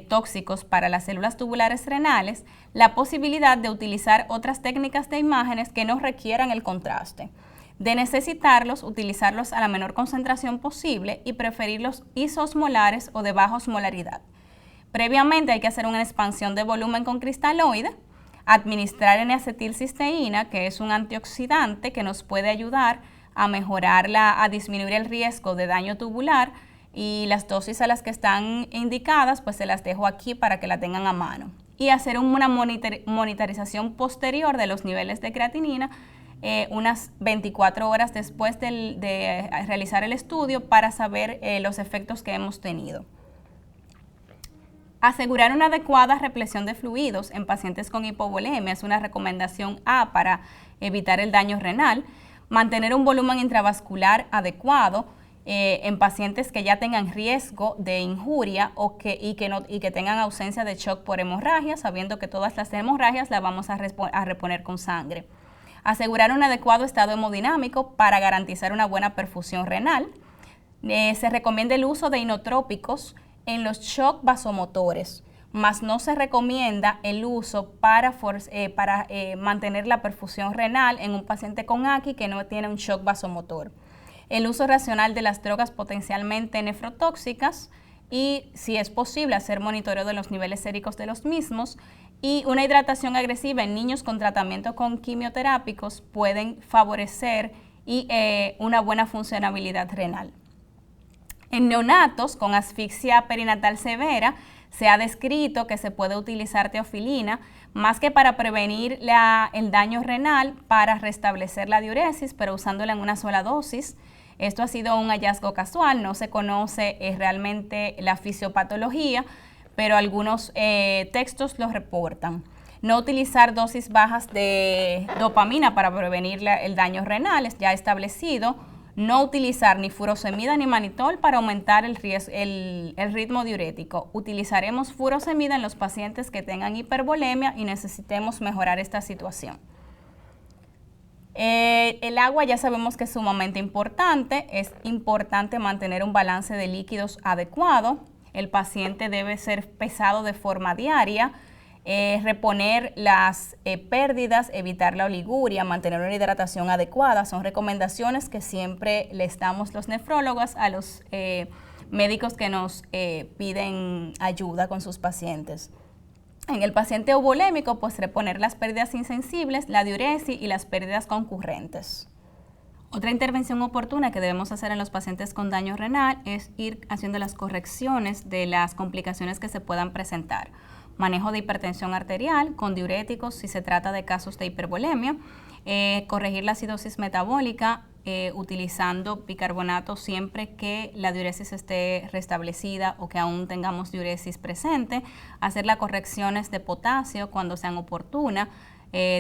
tóxicos para las células tubulares renales, la posibilidad de utilizar otras técnicas de imágenes que no requieran el contraste. De necesitarlos, utilizarlos a la menor concentración posible y preferir los isosmolares o de baja osmolaridad. Previamente hay que hacer una expansión de volumen con cristaloide, administrar N-acetilcisteína, que es un antioxidante que nos puede ayudar a a disminuir el riesgo de daño tubular, y las dosis a las que están indicadas pues se las dejo aquí para que la tengan a mano. Y hacer una monitorización posterior de los niveles de creatinina unas 24 horas después de realizar el estudio para saber los efectos que hemos tenido. Asegurar una adecuada represión de fluidos en pacientes con hipovolemia es una recomendación A para evitar el daño renal. Mantener un volumen intravascular adecuado en pacientes que ya tengan riesgo de injuria y que tengan ausencia de shock por hemorragia, sabiendo que todas las hemorragias las vamos a reponer con sangre. Asegurar un adecuado estado hemodinámico para garantizar una buena perfusión renal. Se recomienda el uso de inotrópicos en los shock vasomotores, mas no se recomienda el uso para mantener la perfusión renal en un paciente con AQI que no tiene un shock vasomotor. El uso racional de las drogas potencialmente nefrotóxicas y, si es posible, hacer monitoreo de los niveles séricos de los mismos, y una hidratación agresiva en niños con tratamiento con quimioterápicos pueden favorecer una buena funcionabilidad renal. En neonatos con asfixia perinatal severa se ha descrito que se puede utilizar teofilina más que para prevenir el daño renal, para restablecer la diuresis, pero usándola en una sola dosis. Esto ha sido un hallazgo casual, no se conoce realmente la fisiopatología, pero algunos textos lo reportan. No utilizar dosis bajas de dopamina para prevenir el daño renal es ya establecido. No utilizar ni furosemida ni manitol para aumentar el ritmo diurético. Utilizaremos furosemida en los pacientes que tengan hipervolemia y necesitemos mejorar esta situación. El agua ya sabemos que es sumamente importante. Es importante mantener un balance de líquidos adecuado. El paciente debe ser pesado de forma diaria. Reponer las pérdidas, evitar la oliguria, mantener una hidratación adecuada, son recomendaciones que siempre les damos los nefrólogos a los médicos que nos piden ayuda con sus pacientes. En el paciente euvolémico, pues reponer las pérdidas insensibles, la diuresis y las pérdidas concurrentes. Otra intervención oportuna que debemos hacer en los pacientes con daño renal es ir haciendo las correcciones de las complicaciones que se puedan presentar. Manejo de hipertensión arterial con diuréticos si se trata de casos de hipervolemia, corregir la acidosis metabólica utilizando bicarbonato siempre que la diuresis esté restablecida o que aún tengamos diuresis presente, hacer las correcciones de potasio cuando sean oportunas,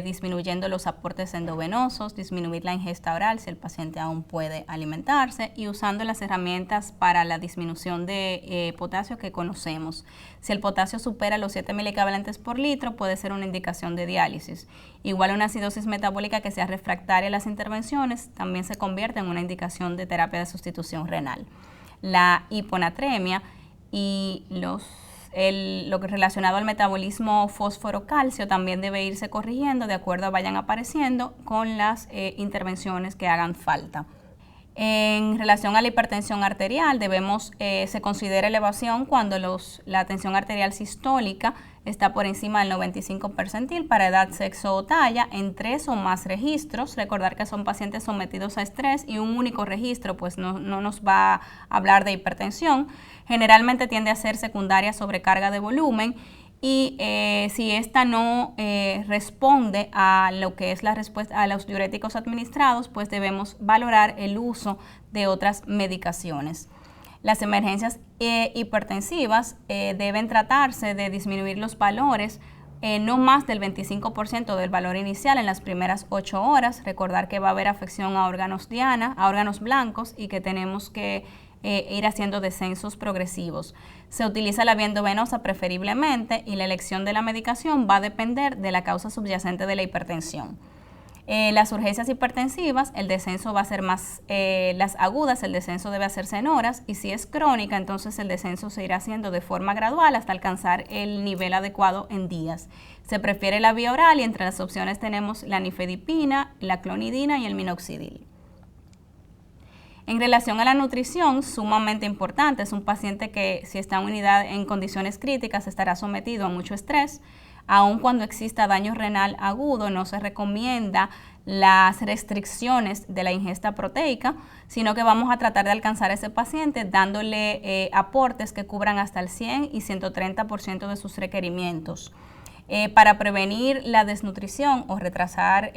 disminuyendo los aportes endovenosos, disminuir la ingesta oral si el paciente aún puede alimentarse y usando las herramientas para la disminución de potasio que conocemos. Si el potasio supera los 7 milicavalentes por litro, puede ser una indicación de diálisis. Igual una acidosis metabólica que sea refractaria a las intervenciones también se convierte en una indicación de terapia de sustitución renal. La hiponatremia y lo que relacionado al metabolismo fósforo-calcio también debe irse corrigiendo de acuerdo a vayan apareciendo con las intervenciones que hagan falta. En relación a la hipertensión arterial, se considera elevación cuando la tensión arterial sistólica está por encima del 95 percentil para edad, sexo o talla en 3 o más registros. Recordar que son pacientes sometidos a estrés y un único registro pues no nos va a hablar de hipertensión. Generalmente tiende a ser secundaria sobrecarga de volumen y si esta no responde a lo que es la respuesta a los diuréticos administrados, pues debemos valorar el uso de otras medicaciones. Las emergencias hipertensivas deben tratarse de disminuir los valores no más del 25% del valor inicial en las primeras 8 horas. Recordar que va a haber afección a órganos diana, a órganos blancos y que tenemos que ir haciendo descensos progresivos. Se utiliza la vía endovenosa preferiblemente y la elección de la medicación va a depender de la causa subyacente de la hipertensión. Las urgencias hipertensivas, el descenso va a ser más, las agudas, el descenso debe hacerse en horas y si es crónica, entonces el descenso se irá haciendo de forma gradual hasta alcanzar el nivel adecuado en días. Se prefiere la vía oral y entre las opciones tenemos la nifedipina, la clonidina y el minoxidil. En relación a la nutrición, sumamente importante, es un paciente que si está en unidad en condiciones críticas estará sometido a mucho estrés. Aun cuando exista daño renal agudo, no se recomienda las restricciones de la ingesta proteica, sino que vamos a tratar de alcanzar a ese paciente dándole aportes que cubran hasta el 100 y 130% de sus requerimientos. Para prevenir la desnutrición o retrasar,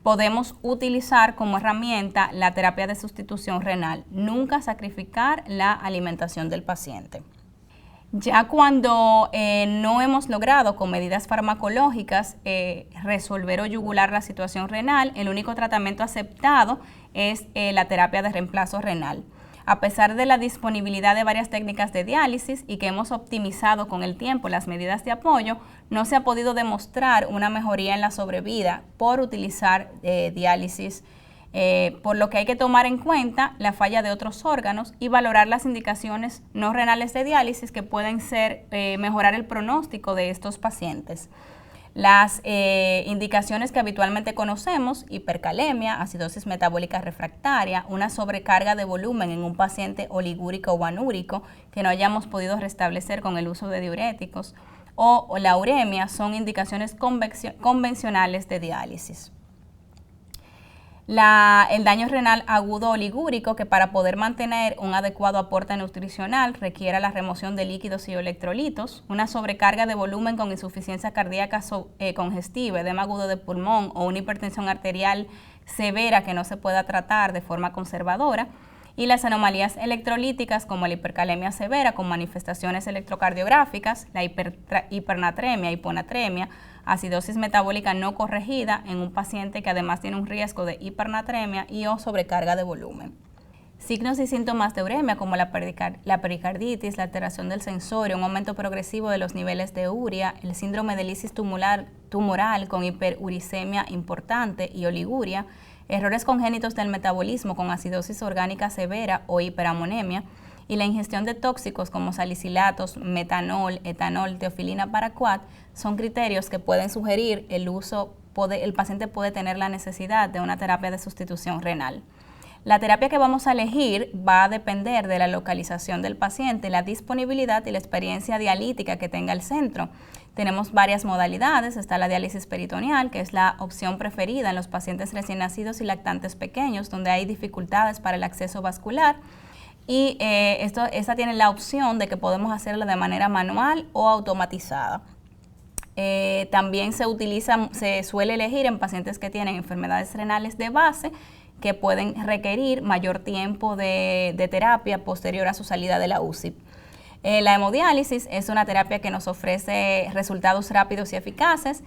podemos utilizar como herramienta la terapia de sustitución renal. Nunca sacrificar la alimentación del paciente. Ya cuando no hemos logrado con medidas farmacológicas resolver o yugular la situación renal, el único tratamiento aceptado es la terapia de reemplazo renal. A pesar de la disponibilidad de varias técnicas de diálisis y que hemos optimizado con el tiempo las medidas de apoyo, no se ha podido demostrar una mejoría en la sobrevida por utilizar diálisis, por lo que hay que tomar en cuenta la falla de otros órganos y valorar las indicaciones no renales de diálisis que pueden ser mejorar el pronóstico de estos pacientes. Las indicaciones que habitualmente conocemos, hipercalemia, acidosis metabólica refractaria, una sobrecarga de volumen en un paciente oligúrico o anúrico que no hayamos podido restablecer con el uso de diuréticos, o la uremia son indicaciones convencionales de diálisis. El daño renal agudo oligúrico, que para poder mantener un adecuado aporte nutricional requiere la remoción de líquidos y electrolitos, una sobrecarga de volumen con insuficiencia cardíaca congestiva, edema agudo de pulmón o una hipertensión arterial severa que no se pueda tratar de forma conservadora, y las anomalías electrolíticas como la hipercalemia severa con manifestaciones electrocardiográficas, la hipernatremia, hiponatremia, acidosis metabólica no corregida en un paciente que además tiene un riesgo de hipernatremia y o sobrecarga de volumen. Signos y síntomas de uremia como la pericarditis, la alteración del sensorio, un aumento progresivo de los niveles de urea, el síndrome de lisis tumoral con hiperuricemia importante y oliguria, errores congénitos del metabolismo con acidosis orgánica severa o hiperamonemia, y la ingestión de tóxicos como salicilatos, metanol, etanol, teofilina paraquat son criterios que pueden sugerir el paciente puede tener la necesidad de una terapia de sustitución renal. La terapia que vamos a elegir va a depender de la localización del paciente, la disponibilidad y la experiencia dialítica que tenga el centro. Tenemos varias modalidades. Está la diálisis peritoneal, que es la opción preferida en los pacientes recién nacidos y lactantes pequeños, donde hay dificultades para el acceso vascular. Y esta tiene la opción de que podemos hacerla de manera manual o automatizada. También se suele elegir en pacientes que tienen enfermedades renales de base, que pueden requerir mayor tiempo de terapia posterior a su salida de la UCI. La hemodiálisis es una terapia que nos ofrece resultados rápidos y eficaces,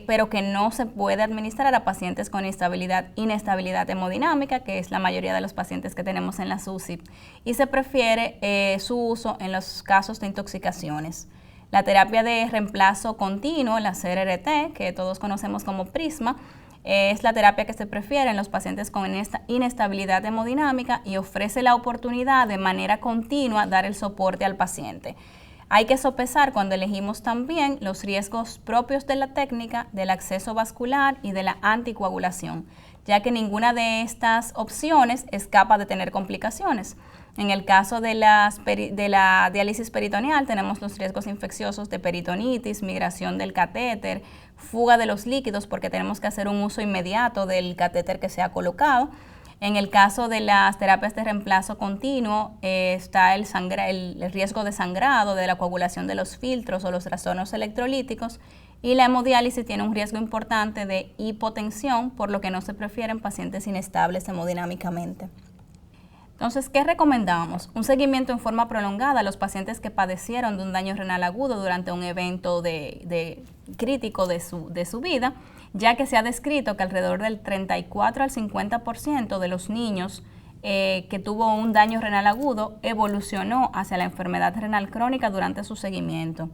pero que no se puede administrar a pacientes con inestabilidad hemodinámica, que es la mayoría de los pacientes que tenemos en la UCI, y se prefiere su uso en los casos de intoxicaciones. La terapia de reemplazo continuo, la CRRT, que todos conocemos como Prisma, es la terapia que se prefiere en los pacientes con inestabilidad hemodinámica y ofrece la oportunidad de manera continua dar el soporte al paciente. Hay que sopesar cuando elegimos también los riesgos propios de la técnica, del acceso vascular y de la anticoagulación, ya que ninguna de estas opciones escapa de tener complicaciones. En el caso de la diálisis peritoneal tenemos los riesgos infecciosos de peritonitis, migración del catéter, fuga de los líquidos porque tenemos que hacer un uso inmediato del catéter que se ha colocado. En el caso de las terapias de reemplazo continuo está el riesgo de sangrado, de la coagulación de los filtros o los trastornos electrolíticos, y la hemodiálisis tiene un riesgo importante de hipotensión, por lo que no se prefieren pacientes inestables hemodinámicamente. Entonces, ¿qué recomendamos? Un seguimiento en forma prolongada a los pacientes que padecieron de un daño renal agudo durante un evento crítico de su vida, ya que se ha descrito que alrededor del 34 al 50% de los niños que tuvo un daño renal agudo evolucionó hacia la enfermedad renal crónica durante su seguimiento.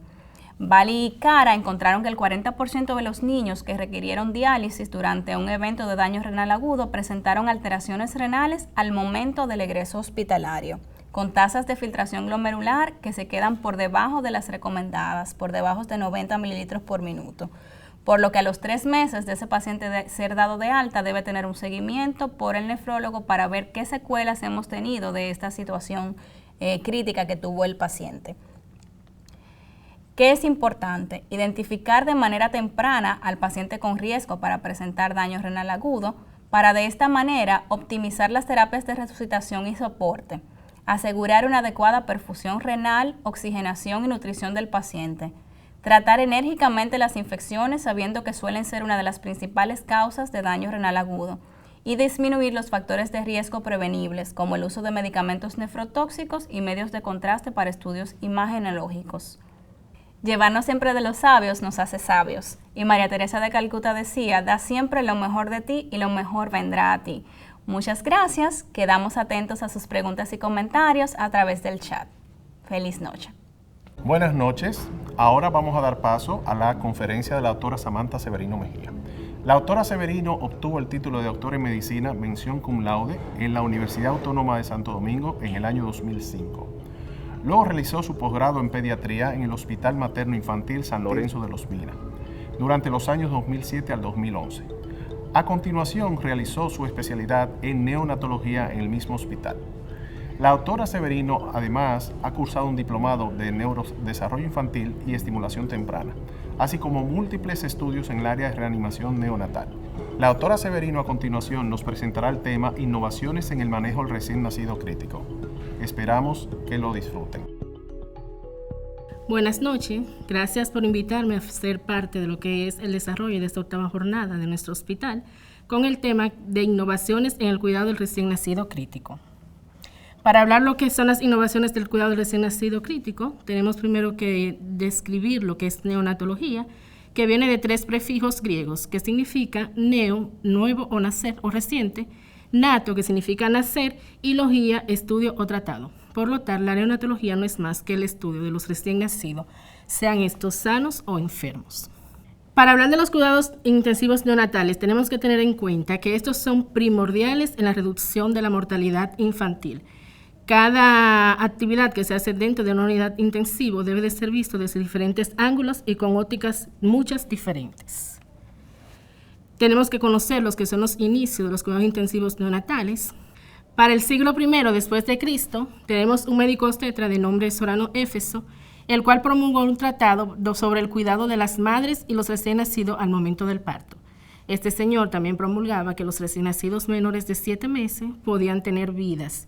Bali y Cara encontraron que el 40% de los niños que requirieron diálisis durante un evento de daño renal agudo presentaron alteraciones renales al momento del egreso hospitalario, con tasas de filtración glomerular que se quedan por debajo de las recomendadas, por debajo de 90 mililitros por minuto. Por lo que a los 3 meses de ese paciente de ser dado de alta debe tener un seguimiento por el nefrólogo para ver qué secuelas hemos tenido de esta situación crítica que tuvo el paciente. ¿Qué es importante? Identificar de manera temprana al paciente con riesgo para presentar daño renal agudo, para de esta manera optimizar las terapias de resucitación y soporte, asegurar una adecuada perfusión renal, oxigenación y nutrición del paciente, tratar enérgicamente las infecciones sabiendo que suelen ser una de las principales causas de daño renal agudo, y disminuir los factores de riesgo prevenibles como el uso de medicamentos nefrotóxicos y medios de contraste para estudios imagenológicos. Llevarnos siempre de los sabios nos hace sabios. Y María Teresa de Calcuta decía, da siempre lo mejor de ti y lo mejor vendrá a ti. Muchas gracias. Quedamos atentos a sus preguntas y comentarios a través del chat. Feliz noche. Buenas noches. Ahora vamos a dar paso a la conferencia de la doctora Samantha Severino Mejía. La doctora Severino obtuvo el título de doctora en medicina mención cum laude en la Universidad Autónoma de Santo Domingo en el año 2005. Luego realizó su posgrado en pediatría en el Hospital Materno Infantil San Lorenzo de los Minas, durante los años 2007 al 2011. A continuación realizó su especialidad en neonatología en el mismo hospital. La doctora Severino además ha cursado un diplomado de neurodesarrollo infantil y estimulación temprana, así como múltiples estudios en el área de reanimación neonatal. La doctora Severino a continuación nos presentará el tema Innovaciones en el manejo del recién nacido crítico. Esperamos que lo disfruten. Buenas noches, gracias por invitarme a ser parte de lo que es el desarrollo de esta 8ª jornada de nuestro hospital con el tema de innovaciones en el cuidado del recién nacido crítico. Para hablar lo que son las innovaciones del cuidado del recién nacido crítico, tenemos primero que describir lo que es neonatología, que viene de 3 prefijos griegos, que significa neo, nuevo o nacer o reciente, nato, que significa nacer, y logía, estudio o tratado. Por lo tanto, la neonatología no es más que el estudio de los recién nacidos, sean estos sanos o enfermos. Para hablar de los cuidados intensivos neonatales, tenemos que tener en cuenta que estos son primordiales en la reducción de la mortalidad infantil. Cada actividad que se hace dentro de una unidad intensiva debe de ser visto desde diferentes ángulos y con ópticas muchas diferentes. Tenemos que conocer los que son los inicios de los cuidados intensivos neonatales. Para el siglo I después de Cristo, tenemos un médico obstetra de nombre Sorano Éfeso, el cual promulgó un tratado sobre el cuidado de las madres y los recién nacidos al momento del parto. Este señor también promulgaba que los recién nacidos menores de 7 meses podían tener vidas.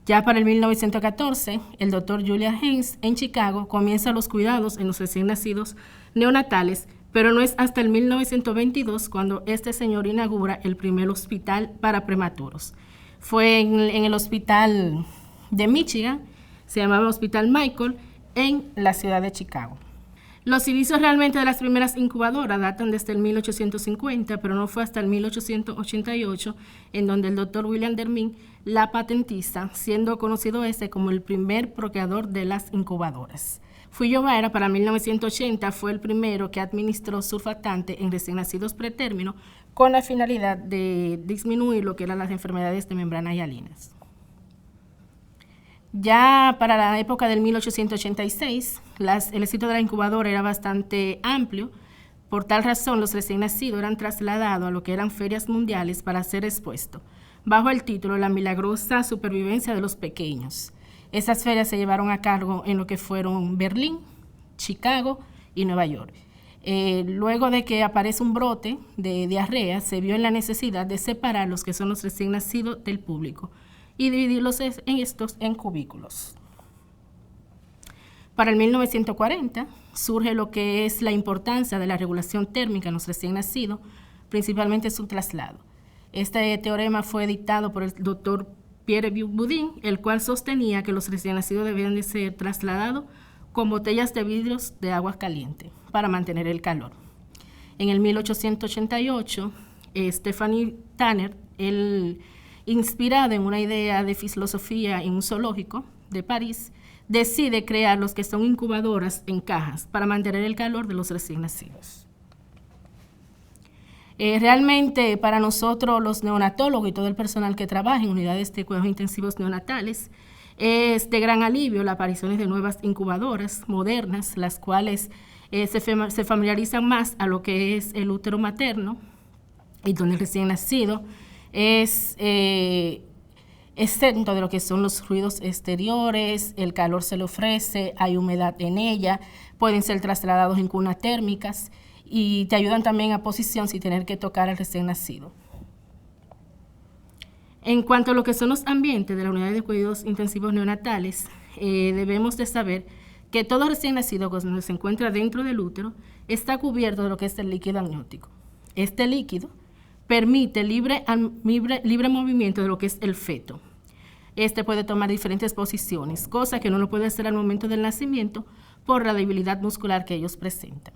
Ya para el 1914, el doctor Julian Haynes en Chicago comienza los cuidados en los recién nacidos neonatales, pero no es hasta el 1922 cuando este señor inaugura el primer hospital para prematuros. Fue en el hospital de Michigan, se llamaba Hospital Michael, en la ciudad de Chicago. Los inicios realmente de las primeras incubadoras datan desde el 1850, pero no fue hasta el 1888 en donde el doctor William Deming la patentiza, siendo conocido como el primer procreador de las incubadoras. Fuyo Vaera para 1980 fue el primero que administró surfactante en recién nacidos pretérmino con la finalidad de disminuir lo que eran las enfermedades de membrana hialinas. Ya para la época del 1886, el éxito de la incubadora era bastante amplio. Por tal razón, los recién nacidos eran trasladados a lo que eran ferias mundiales para ser expuestos, bajo el título La milagrosa supervivencia de los pequeños. Esas ferias se llevaron a cabo en lo que fueron Berlín, Chicago y Nueva York. Luego de que aparece un brote de diarrea, se vio en la necesidad de separar los que son los recién nacidos del público y dividirlos en cubículos. Para el 1940 surge lo que es la importancia de la regulación térmica en los recién nacidos, principalmente su traslado. Este teorema fue dictado por el doctor Pierre Boudin, el cual sostenía que los recién nacidos debían de ser trasladados con botellas de vidrios de agua caliente para mantener el calor. En el 1888, Stephanie Tanner, inspirado en una idea de filosofía en un zoológico de París, decide crear los que son incubadoras en cajas para mantener el calor de los recién nacidos. Realmente para nosotros los neonatólogos y todo el personal que trabaja en unidades de cuidados intensivos neonatales es de gran alivio la aparición de nuevas incubadoras modernas, las cuales se familiarizan más a lo que es el útero materno y donde el recién nacido es exento de lo que son los ruidos exteriores, el calor se le ofrece, hay humedad en ella, pueden ser trasladados en cunas térmicas y te ayudan también a posición sin tener que tocar al recién nacido. En cuanto a lo que son los ambientes de la unidad de cuidados intensivos neonatales, debemos de saber que todo recién nacido cuando se encuentra dentro del útero está cubierto de lo que es el líquido amniótico. Este líquido permite libre movimiento de lo que es el feto. Este puede tomar diferentes posiciones, cosa que no lo puede hacer al momento del nacimiento por la debilidad muscular que ellos presentan.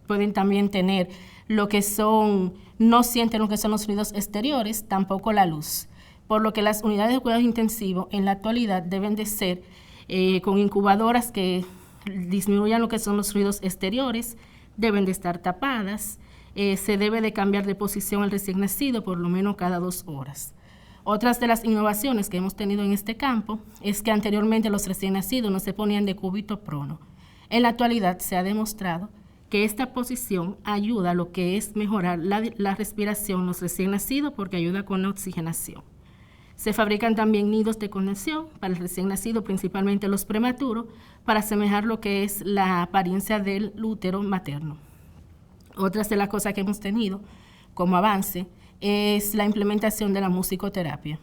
Pueden también tener lo que son, no sienten lo que son los ruidos exteriores, tampoco la luz, por lo que las unidades de cuidados intensivos en la actualidad deben de ser con incubadoras que disminuyan lo que son los ruidos exteriores, deben de estar tapadas, se debe de cambiar de posición al recién nacido por lo menos cada 2 horas. Otras de las innovaciones que hemos tenido en este campo es que anteriormente los recién nacidos no se ponían de cúbito prono. En la actualidad se ha demostrado que esta posición ayuda a lo que es mejorar la respiración en los recién nacidos porque ayuda con la oxigenación. Se fabrican también nidos de contención para el recién nacido, principalmente los prematuros, para asemejar lo que es la apariencia del útero materno. Otras de las cosas que hemos tenido como avance es la implementación de la musicoterapia.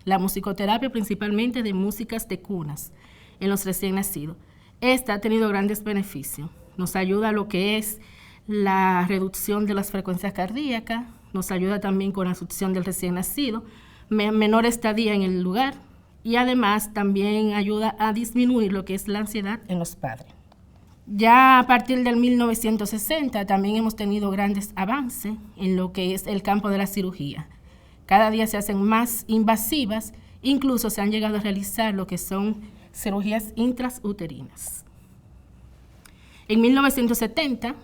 La musicoterapia principalmente de músicas de cunas en los recién nacidos. Esta ha tenido grandes beneficios. Nos ayuda a lo que es la reducción de las frecuencias cardíacas, nos ayuda también con la succión del recién nacido, menor estadía en el lugar y además también ayuda a disminuir lo que es la ansiedad en los padres. Ya a partir del 1960 también hemos tenido grandes avances en lo que es el campo de la cirugía. Cada día se hacen más invasivas, incluso se han llegado a realizar lo que son cirugías intrauterinas. En 1970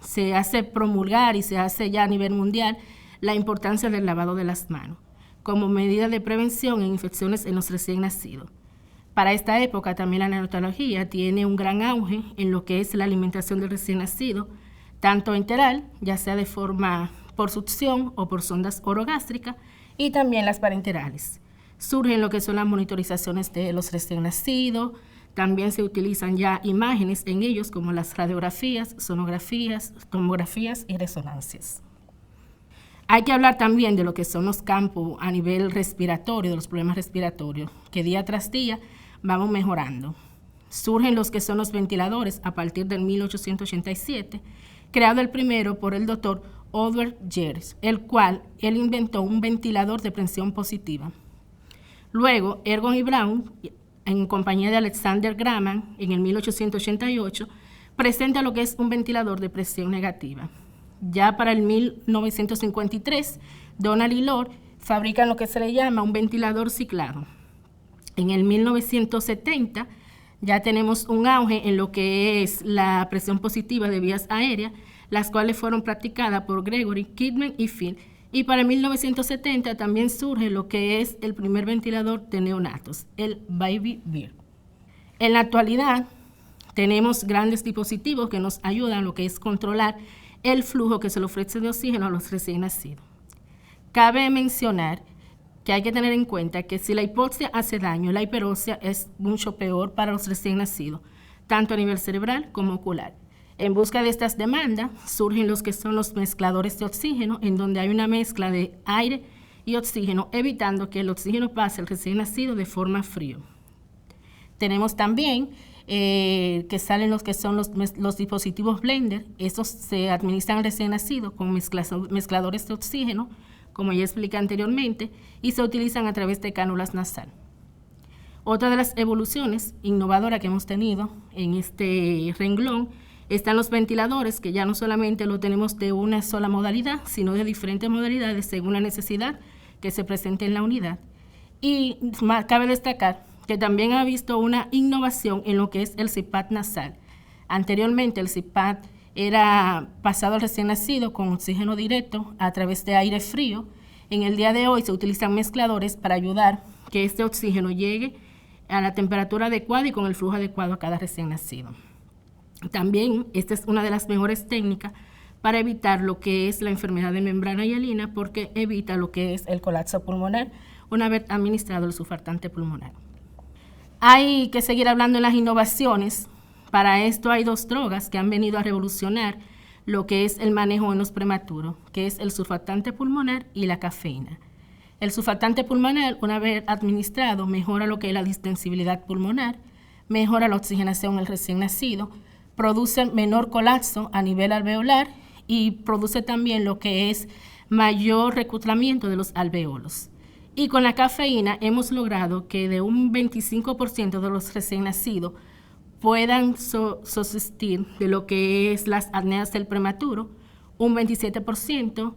se hace promulgar y se hace ya a nivel mundial la importancia del lavado de las manos como medida de prevención en infecciones en los recién nacidos. Para esta época también la neonatología tiene un gran auge en lo que es la alimentación del recién nacido, tanto enteral, ya sea de forma por succión o por sondas orogástricas, y también las parenterales. Surgen lo que son las monitorizaciones de los recién nacidos, también se utilizan ya imágenes en ellos como las radiografías, sonografías, tomografías y resonancias. Hay que hablar también de lo que son los campos a nivel respiratorio, de los problemas respiratorios, que día tras día vamos mejorando. Surgen los que son los ventiladores a partir del 1887, creado el primero por el doctor Edward Gers, el cual él inventó un ventilador de presión positiva. Luego, Ergon y Brown, en compañía de Alexander Graham, en el 1888, presenta lo que es un ventilador de presión negativa. Ya para el 1953, Donald y Lord fabrican lo que se le llama un ventilador ciclado. En el 1970 ya tenemos un auge en lo que es la presión positiva de vías aéreas, las cuales fueron practicadas por Gregory, Kidman y Field. Y para 1970 también surge lo que es el primer ventilador de neonatos, el Baby Bear. En la actualidad tenemos grandes dispositivos que nos ayudan a lo que es controlar el flujo que se le ofrece de oxígeno a los recién nacidos. Cabe mencionar que hay que tener en cuenta que si la hipoxia hace daño, la hiperoxia es mucho peor para los recién nacidos, tanto a nivel cerebral como ocular. En busca de estas demandas surgen los que son los mezcladores de oxígeno, en donde hay una mezcla de aire y oxígeno, evitando que el oxígeno pase al recién nacido de forma frío. Tenemos también que salen los que son los dispositivos blender. Estos se administran al recién nacido con mezcladores de oxígeno, como ya expliqué anteriormente, y se utilizan a través de cánulas nasal. Otra de las evoluciones innovadoras que hemos tenido en este renglón están los ventiladores, que ya no solamente lo tenemos de una sola modalidad, sino de diferentes modalidades según la necesidad que se presente en la unidad. Y cabe destacar que también ha visto una innovación en lo que es el CPAP nasal. Anteriormente el CPAP era pasado al recién nacido con oxígeno directo a través de aire frío. En el día de hoy se utilizan mezcladores para ayudar que este oxígeno llegue a la temperatura adecuada y con el flujo adecuado a cada recién nacido. También esta es una de las mejores técnicas para evitar lo que es la enfermedad de membrana hialina, porque evita lo que es el colapso pulmonar una vez administrado el surfactante pulmonar. Hay que seguir hablando en las innovaciones. Para esto hay dos drogas que han venido a revolucionar lo que es el manejo en los prematuros, que es el surfactante pulmonar y la cafeína. El surfactante pulmonar, una vez administrado, mejora lo que es la distensibilidad pulmonar, mejora la oxigenación en el recién nacido, produce menor colapso a nivel alveolar y produce también lo que es mayor reclutamiento de los alveolos. Y con la cafeína hemos logrado que de un 25% de los recién nacidos puedan subsistir de lo que es las apneas del prematuro, un 27%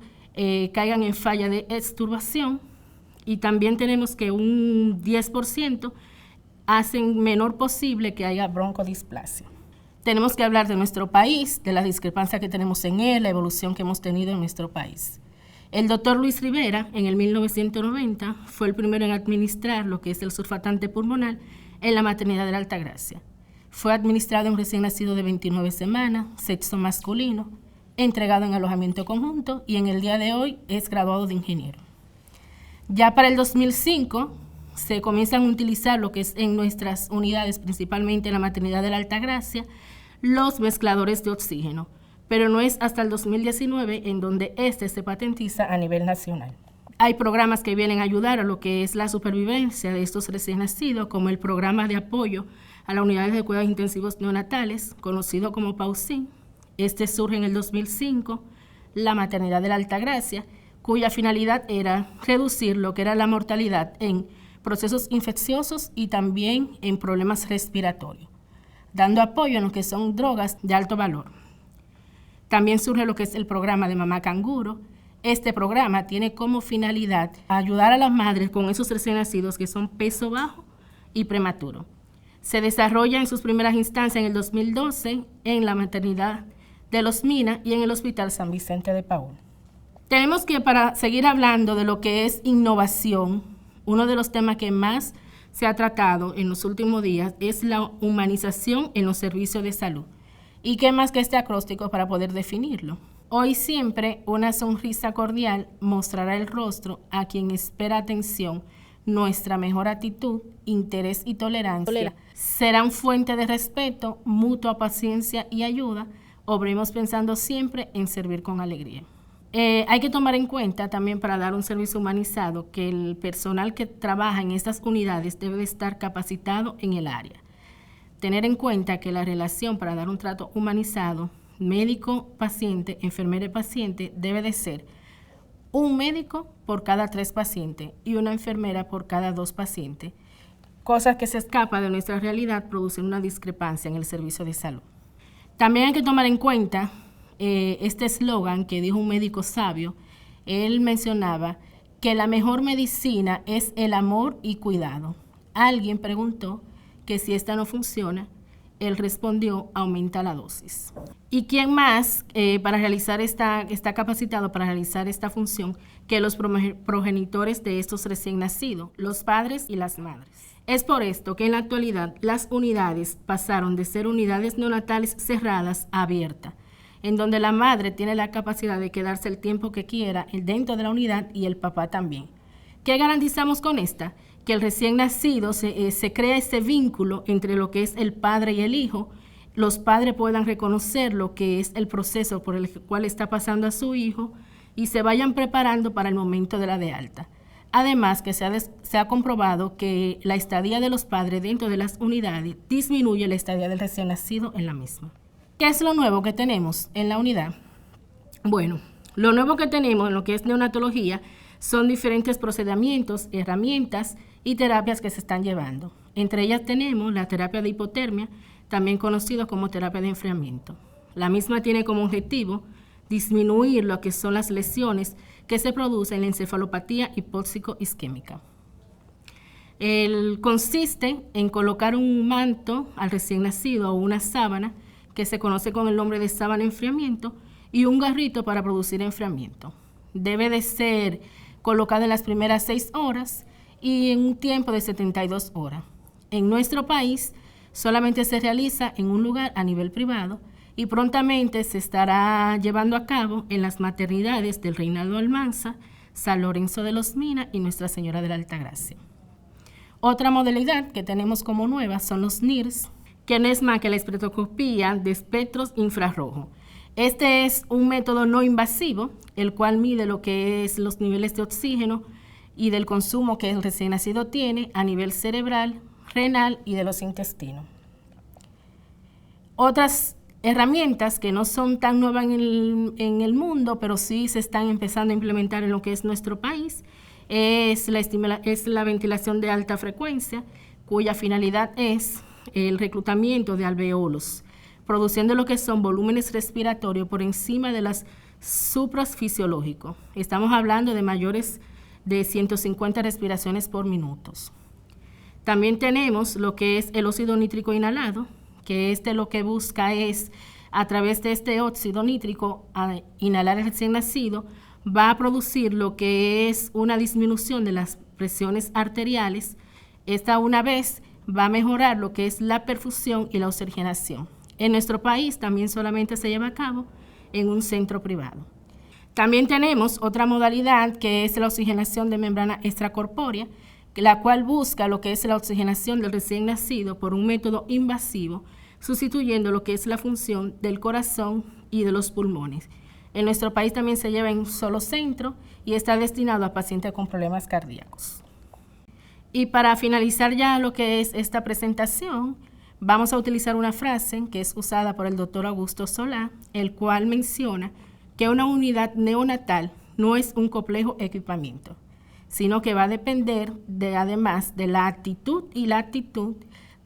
caigan en falla de extubación y también tenemos que un 10% hacen menor posible que haya broncodisplasia. Tenemos que hablar de nuestro país, de la discrepancia que tenemos en él, la evolución que hemos tenido en nuestro país. El doctor Luis Rivera, en el 1990, fue el primero en administrar lo que es el surfactante pulmonar en la maternidad de la Altagracia. Fue administrado en un recién nacido de 29 semanas, sexo masculino, entregado en alojamiento conjunto y en el día de hoy es graduado de ingeniero. Ya para el 2005 se comienzan a utilizar lo que es en nuestras unidades, principalmente en la maternidad de la Altagracia, los mezcladores de oxígeno, pero no es hasta el 2019 en donde se patentiza a nivel nacional. Hay programas que vienen a ayudar a lo que es la supervivencia de estos recién nacidos, como el programa de apoyo a las unidades de cuidados intensivos neonatales, conocido como PAUSIN. Este surge en el 2005, la maternidad de la Altagracia, cuya finalidad era reducir lo que era la mortalidad en procesos infecciosos y también en problemas respiratorios, dando apoyo en lo que son drogas de alto valor. También surge lo que es el programa de Mamá Canguro. Este programa tiene como finalidad ayudar a las madres con esos recién nacidos que son peso bajo y prematuro. Se desarrolla en sus primeras instancias en el 2012 en la maternidad de Los Minas y en el Hospital San Vicente de Paúl. Tenemos que, para seguir hablando de lo que es innovación, uno de los temas que más se ha tratado en los últimos días es la humanización en los servicios de salud. ¿Y qué más que este acróstico para poder definirlo? Hoy siempre una sonrisa cordial mostrará el rostro a quien espera atención. Nuestra mejor actitud, interés y tolerancia serán fuente de respeto, mutua paciencia y ayuda. Obremos pensando siempre en servir con alegría. Hay que tomar en cuenta también, para dar un servicio humanizado, que el personal que trabaja en estas unidades debe de estar capacitado en el área. Tener en cuenta que la relación para dar un trato humanizado, médico-paciente, enfermera-paciente, debe de ser un médico por cada 3 pacientes y una enfermera por cada 2 pacientes, cosa que se escapa de nuestra realidad, produce una discrepancia en el servicio de salud. También hay que tomar en cuenta este eslogan que dijo un médico sabio. Él mencionaba que la mejor medicina es el amor y cuidado. Alguien preguntó que si esta no funciona, él respondió: aumenta la dosis. ¿Y quién más para realizar está capacitado para realizar esta función que los progenitores de estos recién nacidos, los padres y las madres? Es por esto que en la actualidad las unidades pasaron de ser unidades neonatales cerradas a abiertas, en donde la madre tiene la capacidad de quedarse el tiempo que quiera dentro de la unidad y el papá también. ¿Qué garantizamos con esta? Que el recién nacido se crea ese vínculo entre lo que es el padre y el hijo, los padres puedan reconocer lo que es el proceso por el cual está pasando a su hijo y se vayan preparando para el momento de la de alta. Además, que se ha comprobado que la estadía de los padres dentro de las unidades disminuye la estadía del recién nacido en la misma. ¿Qué es lo nuevo que tenemos en la unidad? Bueno, lo nuevo que tenemos en lo que es neonatología son diferentes procedimientos, herramientas y terapias que se están llevando. Entre ellas tenemos la terapia de hipotermia, también conocido como terapia de enfriamiento. La misma tiene como objetivo disminuir lo que son las lesiones que se producen en la encefalopatía hipóxico-isquémica. Consiste en colocar un manto al recién nacido o una sábana que se conoce con el nombre de sábana enfriamiento y un garrito para producir enfriamiento. Debe de ser colocada en las primeras 6 horas y en un tiempo de 72 horas. En nuestro país solamente se realiza en un lugar a nivel privado y prontamente se estará llevando a cabo en las maternidades del Reinaldo Almanza, San Lorenzo de Los Minas y Nuestra Señora de la Altagracia. Otra modalidad que tenemos como nueva son los NIRS, que no es más que la espectroscopía de espectros infrarrojos. Este es un método no invasivo, el cual mide lo que es los niveles de oxígeno y del consumo que el recién nacido tiene a nivel cerebral, renal y de los intestinos. Otras herramientas que no son tan nuevas en el mundo, pero sí se están empezando a implementar en lo que es nuestro país, es la ventilación de alta frecuencia, cuya finalidad es el reclutamiento de alveolos, produciendo lo que son volúmenes respiratorios por encima de las suprafisiológicos. Estamos hablando de mayores de 150 respiraciones por minuto. También tenemos lo que es el óxido nítrico inhalado, que lo que busca es, a través de este óxido nítrico, a inhalar el recién nacido, va a producir lo que es una disminución de las presiones arteriales. Esta una vez va a mejorar lo que es la perfusión y la oxigenación. En nuestro país también solamente se lleva a cabo en un centro privado. También tenemos otra modalidad que es la oxigenación de membrana extracorpórea, la cual busca lo que es la oxigenación del recién nacido por un método invasivo, sustituyendo lo que es la función del corazón y de los pulmones. En nuestro país también se lleva en un solo centro y está destinado a pacientes con problemas cardíacos. Y para finalizar ya lo que es esta presentación, vamos a utilizar una frase que es usada por el doctor Augusto Solá, el cual menciona que una unidad neonatal no es un complejo equipamiento, sino que va a depender además de la actitud y la actitud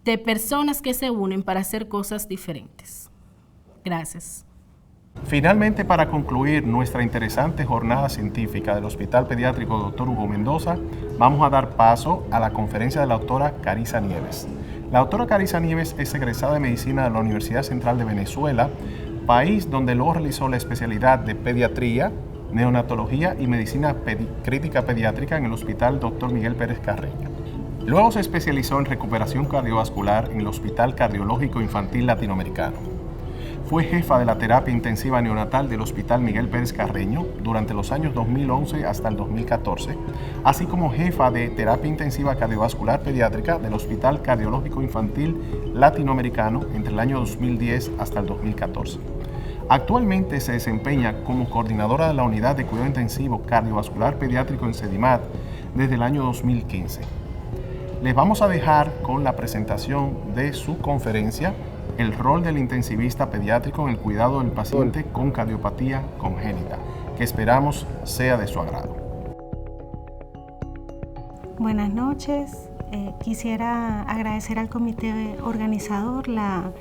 de personas que se unen para hacer cosas diferentes. Gracias. Finalmente, para concluir nuestra interesante jornada científica del Hospital Pediátrico Dr. Hugo Mendoza, vamos a dar paso a la conferencia de la doctora Carissa Nieves. La doctora Carissa Nieves es egresada de Medicina de la Universidad Central de Venezuela, país donde luego realizó la especialidad de Pediatría, Neonatología y Medicina Crítica Pediátrica en el Hospital Dr. Miguel Pérez Carreño. Luego se especializó en recuperación cardiovascular en el Hospital Cardiológico Infantil Latinoamericano. Fue jefa de la terapia intensiva neonatal del Hospital Miguel Pérez Carreño durante los años 2011 hasta el 2014, así como jefa de terapia intensiva cardiovascular pediátrica del Hospital Cardiológico Infantil Latinoamericano entre el año 2010 hasta el 2014. Actualmente se desempeña como coordinadora de la Unidad de Cuidado Intensivo Cardiovascular Pediátrico en CEDIMAT desde el año 2015. Les vamos a dejar con la presentación de su conferencia, el rol del intensivista pediátrico en el cuidado del paciente con cardiopatía congénita, que esperamos sea de su agrado. Buenas noches. Quisiera agradecer al comité organizador la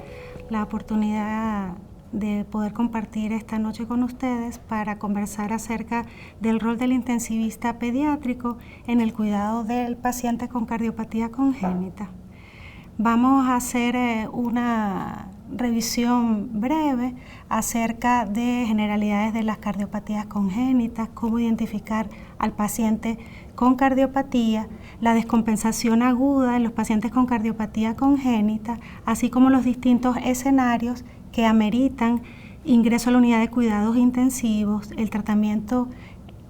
oportunidad de poder compartir esta noche con ustedes para conversar acerca del rol del intensivista pediátrico en el cuidado del paciente con cardiopatía congénita. Vamos a hacer una revisión breve acerca de generalidades de las cardiopatías congénitas, cómo identificar al paciente con cardiopatía, la descompensación aguda en los pacientes con cardiopatía congénita, así como los distintos escenarios que ameritan ingreso a la unidad de cuidados intensivos, el tratamiento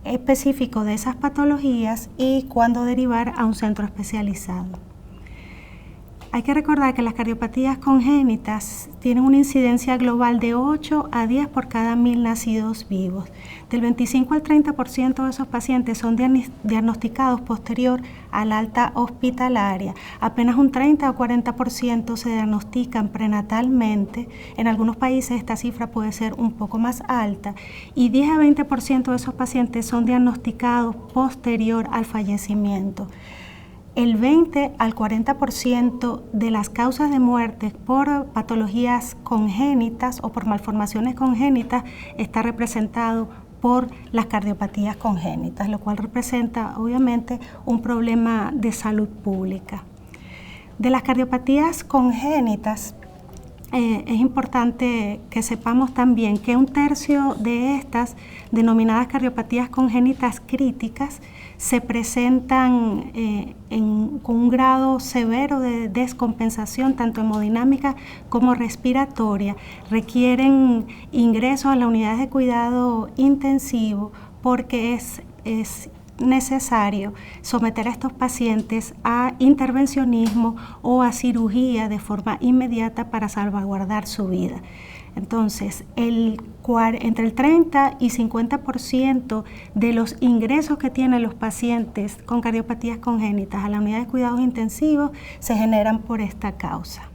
específico de esas patologías y cuándo derivar a un centro especializado. Hay que recordar que las cardiopatías congénitas tienen una incidencia global de 8 a 10 por cada 1000 nacidos vivos. Del 25 al 30% de esos pacientes son diagnosticados posterior al alta hospitalaria. Apenas un 30 o 40% se diagnostican prenatalmente. En algunos países esta cifra puede ser un poco más alta. Y 10 a 20% de esos pacientes son diagnosticados posterior al fallecimiento. El 20 al 40% de las causas de muerte por patologías congénitas o por malformaciones congénitas está representado por las cardiopatías congénitas, lo cual representa obviamente un problema de salud pública. De las cardiopatías congénitas, es importante que sepamos también que un tercio de estas, denominadas cardiopatías congénitas críticas, se presentan con un grado severo de descompensación, tanto hemodinámica como respiratoria. Requieren ingresos a las unidades de cuidado intensivo porque es necesario someter a estos pacientes a intervencionismo o a cirugía de forma inmediata para salvaguardar su vida. Entonces, entre el 30 y 50% de los ingresos que tienen los pacientes con cardiopatías congénitas a la unidad de cuidados intensivos se generan por esta causa.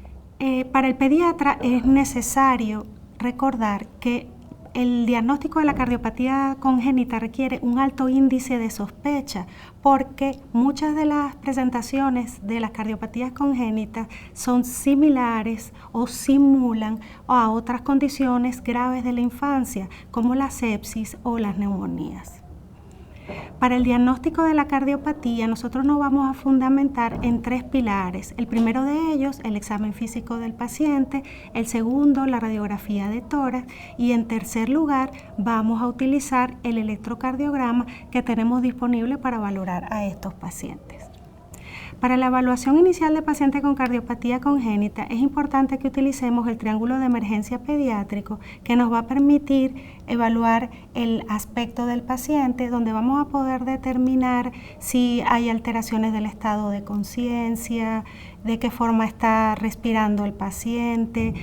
Para el pediatra es necesario recordar que el diagnóstico de la cardiopatía congénita requiere un alto índice de sospecha porque muchas de las presentaciones de las cardiopatías congénitas son similares o simulan a otras condiciones graves de la infancia como la sepsis o las neumonías. Para el diagnóstico de la cardiopatía, nosotros nos vamos a fundamentar en 3 pilares. El primero de ellos, el examen físico del paciente. El segundo, la radiografía de tórax. Y en tercer lugar, vamos a utilizar el electrocardiograma que tenemos disponible para valorar a estos pacientes. Para la evaluación inicial de paciente con cardiopatía congénita es importante que utilicemos el triángulo de emergencia pediátrico, que nos va a permitir evaluar el aspecto del paciente, donde vamos a poder determinar si hay alteraciones del estado de conciencia, de qué forma está respirando el paciente,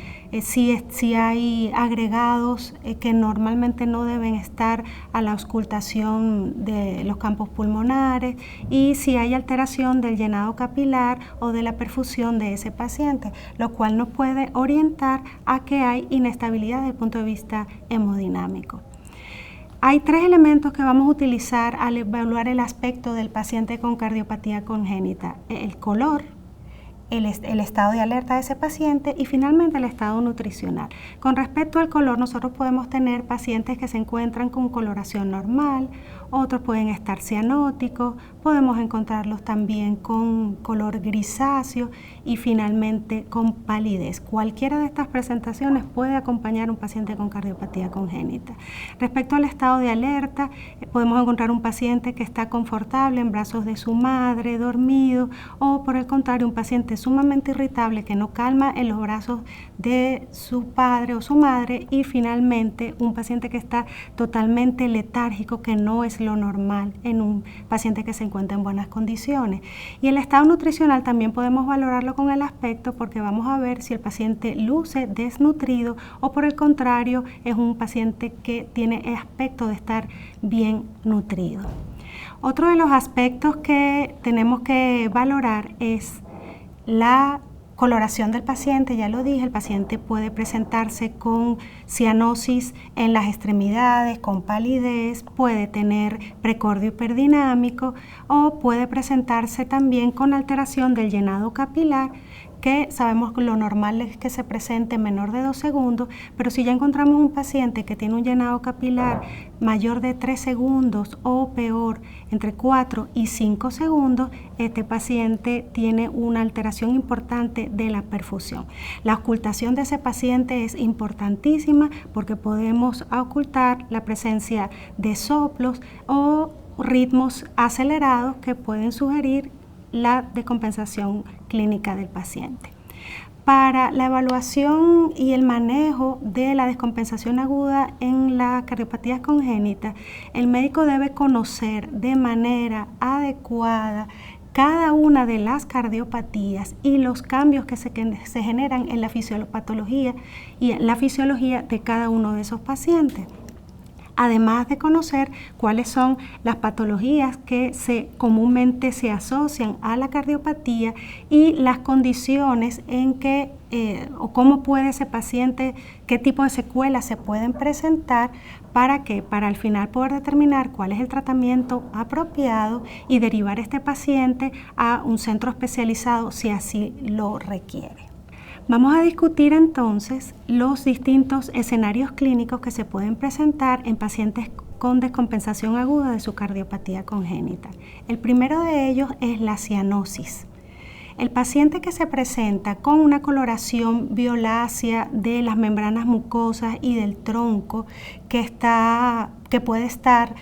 si hay agregados que normalmente no deben estar a la auscultación de los campos pulmonares y si hay alteración del llenado capilar o de la perfusión de ese paciente, lo cual nos puede orientar a que hay inestabilidad desde el punto de vista hemodinámico. Hay 3 elementos que vamos a utilizar al evaluar el aspecto del paciente con cardiopatía congénita: el color, el estado de alerta de ese paciente y finalmente el estado nutricional. Con respecto al color, nosotros podemos tener pacientes que se encuentran con coloración normal, otros pueden estar cianóticos, podemos encontrarlos también con color grisáceo y finalmente con palidez. Cualquiera de estas presentaciones puede acompañar a un paciente con cardiopatía congénita. Respecto al estado de alerta, podemos encontrar un paciente que está confortable en brazos de su madre, dormido, o por el contrario, un paciente sumamente irritable que no calma en los brazos de su padre o su madre, y finalmente un paciente que está totalmente letárgico, que no es lo normal en un paciente que se encuentra en buenas condiciones. Y el estado nutricional también podemos valorarlo con el aspecto, porque vamos a ver si el paciente luce desnutrido o por el contrario es un paciente que tiene el aspecto de estar bien nutrido. Otro de los aspectos que tenemos que valorar es la coloración del paciente. Ya lo dije, el paciente puede presentarse con cianosis en las extremidades, con palidez, puede tener precordio hiperdinámico o puede presentarse también con alteración del llenado capilar, que sabemos que lo normal es que se presente en menor de 2 segundos, pero si ya encontramos un paciente que tiene un llenado capilar mayor de 3 segundos o peor, entre 4 y 5 segundos, este paciente tiene una alteración importante de la perfusión. La ocultación de ese paciente es importantísima porque podemos ocultar la presencia de soplos o ritmos acelerados que pueden sugerir la descompensación clínica del paciente. Para la evaluación y el manejo de la descompensación aguda en la cardiopatía congénita, el médico debe conocer de manera adecuada cada una de las cardiopatías y los cambios que se generan en la fisiopatología y en la fisiología de cada uno de esos pacientes. Además de conocer cuáles son las patologías que comúnmente se asocian a la cardiopatía y las condiciones en que o cómo puede ese paciente, qué tipo de secuelas se pueden presentar, para al final poder determinar cuál es el tratamiento apropiado y derivar este paciente a un centro especializado si así lo requiere. Vamos a discutir entonces los distintos escenarios clínicos que se pueden presentar en pacientes con descompensación aguda de su cardiopatía congénita. El primero de ellos es la cianosis. El paciente que se presenta con una coloración violácea de las membranas mucosas y del tronco que puede estar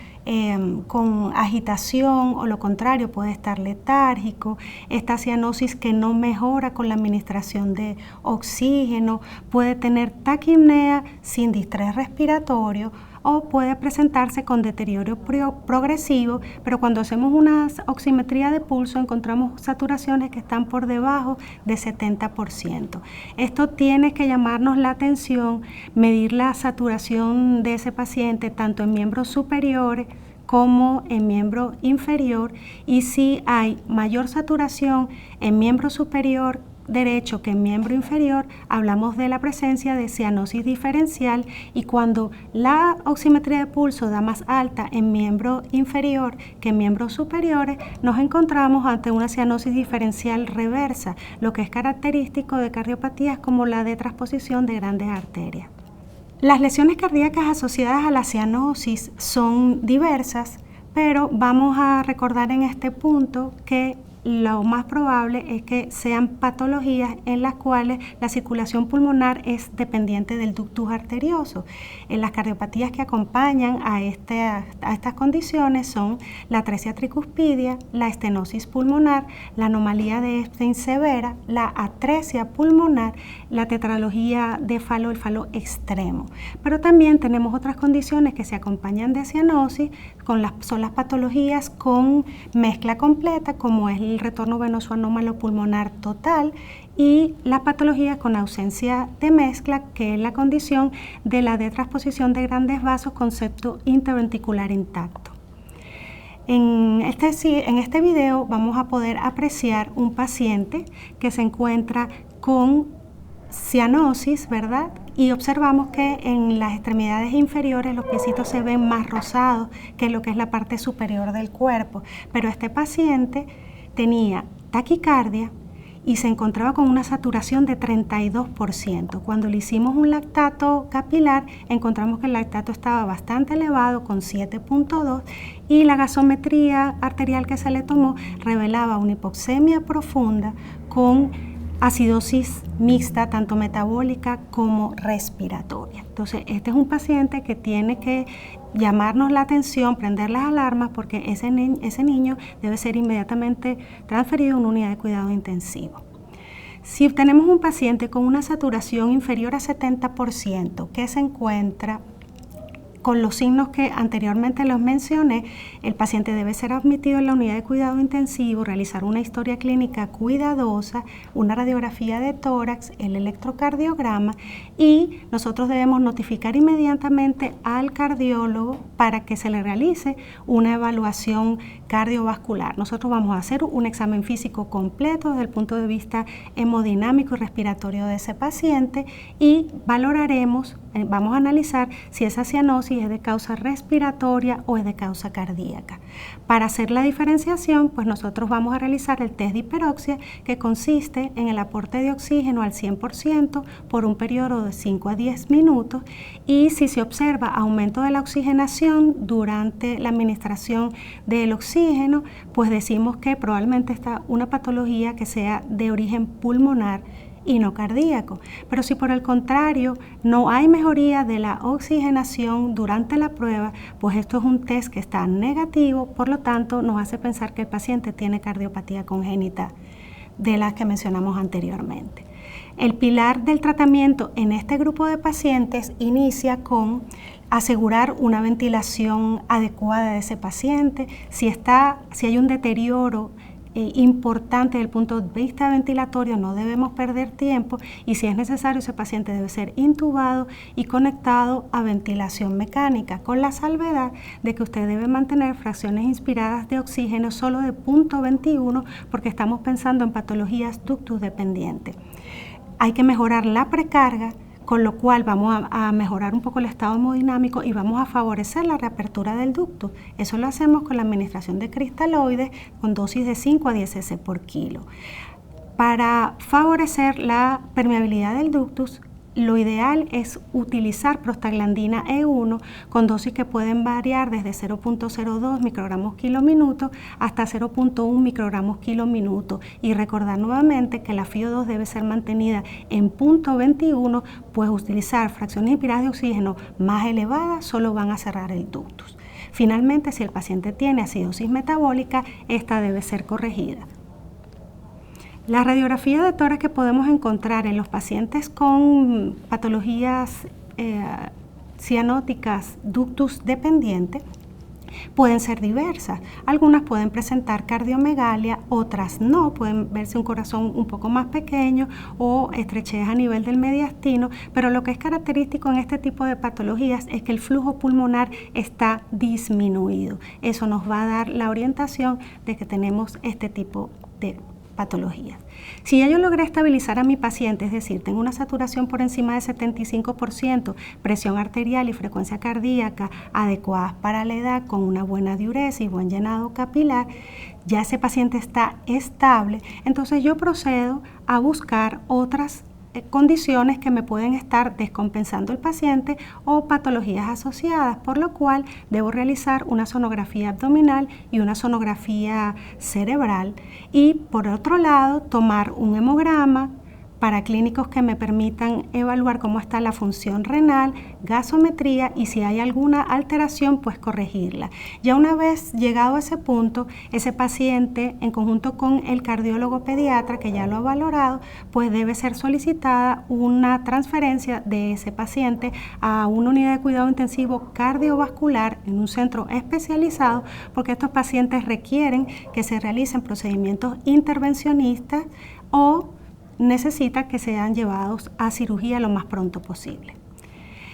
con agitación o lo contrario puede estar letárgico, esta cianosis que no mejora con la administración de oxígeno, puede tener taquipnea sin distrés respiratorio o puede presentarse con deterioro progresivo, pero cuando hacemos una oximetría de pulso encontramos saturaciones que están por debajo de 70%. Esto tiene que llamarnos la atención, medir la saturación de ese paciente tanto en miembros superiores como en miembro inferior, y si hay mayor saturación en miembro superior derecho que en miembro inferior, hablamos de la presencia de cianosis diferencial, y cuando la oximetría de pulso da más alta en miembro inferior que en miembros superiores, nos encontramos ante una cianosis diferencial reversa, lo que es característico de cardiopatías como la de transposición de grandes arterias. Las lesiones cardíacas asociadas a la cianosis son diversas, pero vamos a recordar en este punto que lo más probable es que sean patologías en las cuales la circulación pulmonar es dependiente del ductus arterioso. Las cardiopatías que acompañan a estas condiciones son la atresia tricuspidia, la estenosis pulmonar, la anomalía de Epstein severa, la atresia pulmonar, la tetralogía de Fallot, el Fallot extremo. Pero también tenemos otras condiciones que se acompañan de cianosis, son las patologías con mezcla completa, como es el retorno venoso anómalo pulmonar total, y las patologías con ausencia de mezcla, que es la condición de la detransposición de grandes vasos con septo interventricular intacto. En este video vamos a poder apreciar un paciente que se encuentra con cianosis, ¿verdad? Y observamos que en las extremidades inferiores los piecitos se ven más rosados que lo que es la parte superior del cuerpo. Pero este paciente tenía taquicardia y se encontraba con una saturación de 32%. Cuando le hicimos un lactato capilar, encontramos que el lactato estaba bastante elevado, con 7.2, y la gasometría arterial que se le tomó revelaba una hipoxemia profunda con acidosis mixta, tanto metabólica como respiratoria. Entonces, este es un paciente que tiene que llamarnos la atención, prender las alarmas, porque ese niño debe ser inmediatamente transferido a una unidad de cuidado intensivo. Si tenemos un paciente con una saturación inferior a 70% que se encuentra con los signos que anteriormente los mencioné, el paciente debe ser admitido en la unidad de cuidado intensivo, realizar una historia clínica cuidadosa, una radiografía de tórax, el electrocardiograma, y nosotros debemos notificar inmediatamente al cardiólogo para que se le realice una evaluación cardiovascular. Nosotros vamos a hacer un examen físico completo desde el punto de vista hemodinámico y respiratorio de ese paciente y valoraremos, vamos a analizar si esa cianosis es de causa respiratoria o es de causa cardíaca. Para hacer la diferenciación, pues nosotros vamos a realizar el test de hiperoxia, que consiste en el aporte de oxígeno al 100% por un periodo de 5 a 10 minutos, y si se observa aumento de la oxigenación durante la administración del oxígeno, pues decimos que probablemente está una patología que sea de origen pulmonar y no cardíaco. Pero si por el contrario no hay mejoría de la oxigenación durante la prueba, pues esto es un test que está negativo, por lo tanto nos hace pensar que el paciente tiene cardiopatía congénita de las que mencionamos anteriormente. El pilar del tratamiento en este grupo de pacientes inicia con asegurar una ventilación adecuada de ese paciente. Si hay un deterioro importante desde el punto de vista ventilatorio, no debemos perder tiempo, y si es necesario ese paciente debe ser intubado y conectado a ventilación mecánica, con la salvedad de que usted debe mantener fracciones inspiradas de oxígeno solo de 0.21, porque estamos pensando en patologías ductus dependientes. Hay que mejorar la precarga, con lo cual vamos a mejorar un poco el estado hemodinámico y vamos a favorecer la reapertura del ductus. Eso lo hacemos con la administración de cristaloides con dosis de 5 a 10 cc por kilo. Para favorecer la permeabilidad del ductus, lo ideal es utilizar prostaglandina E1 con dosis que pueden variar desde 0.02 microgramos kilo minuto hasta 0.1 microgramos kilo minuto, y recordar nuevamente que la FiO2 debe ser mantenida en 0.21, pues utilizar fracciones inspiradas de oxígeno más elevadas solo van a cerrar el ductus. Finalmente, si el paciente tiene acidosis metabólica, esta debe ser corregida. La radiografía de tórax que podemos encontrar en los pacientes con patologías cianóticas ductus dependientes pueden ser diversas. Algunas pueden presentar cardiomegalia, otras no, pueden verse un corazón un poco más pequeño o estrechez a nivel del mediastino, pero lo que es característico en este tipo de patologías es que el flujo pulmonar está disminuido. Eso nos va a dar la orientación de que tenemos este tipo de patologías. Si ya yo logré estabilizar a mi paciente, es decir, tengo una saturación por encima de 75%, presión arterial y frecuencia cardíaca adecuadas para la edad, con una buena diuresis y buen llenado capilar, ya ese paciente está estable, entonces yo procedo a buscar otras condiciones que me pueden estar descompensando el paciente o patologías asociadas, por lo cual debo realizar una sonografía abdominal y una sonografía cerebral y por otro lado tomar un hemograma para clínicos que me permitan evaluar cómo está la función renal, gasometría y si hay alguna alteración, pues corregirla. Ya una vez llegado a ese punto, ese paciente, en conjunto con el cardiólogo pediatra que ya lo ha valorado, pues debe ser solicitada una transferencia de ese paciente a una unidad de cuidado intensivo cardiovascular en un centro especializado, porque estos pacientes requieren que se realicen procedimientos intervencionistas o necesita que sean llevados a cirugía lo más pronto posible.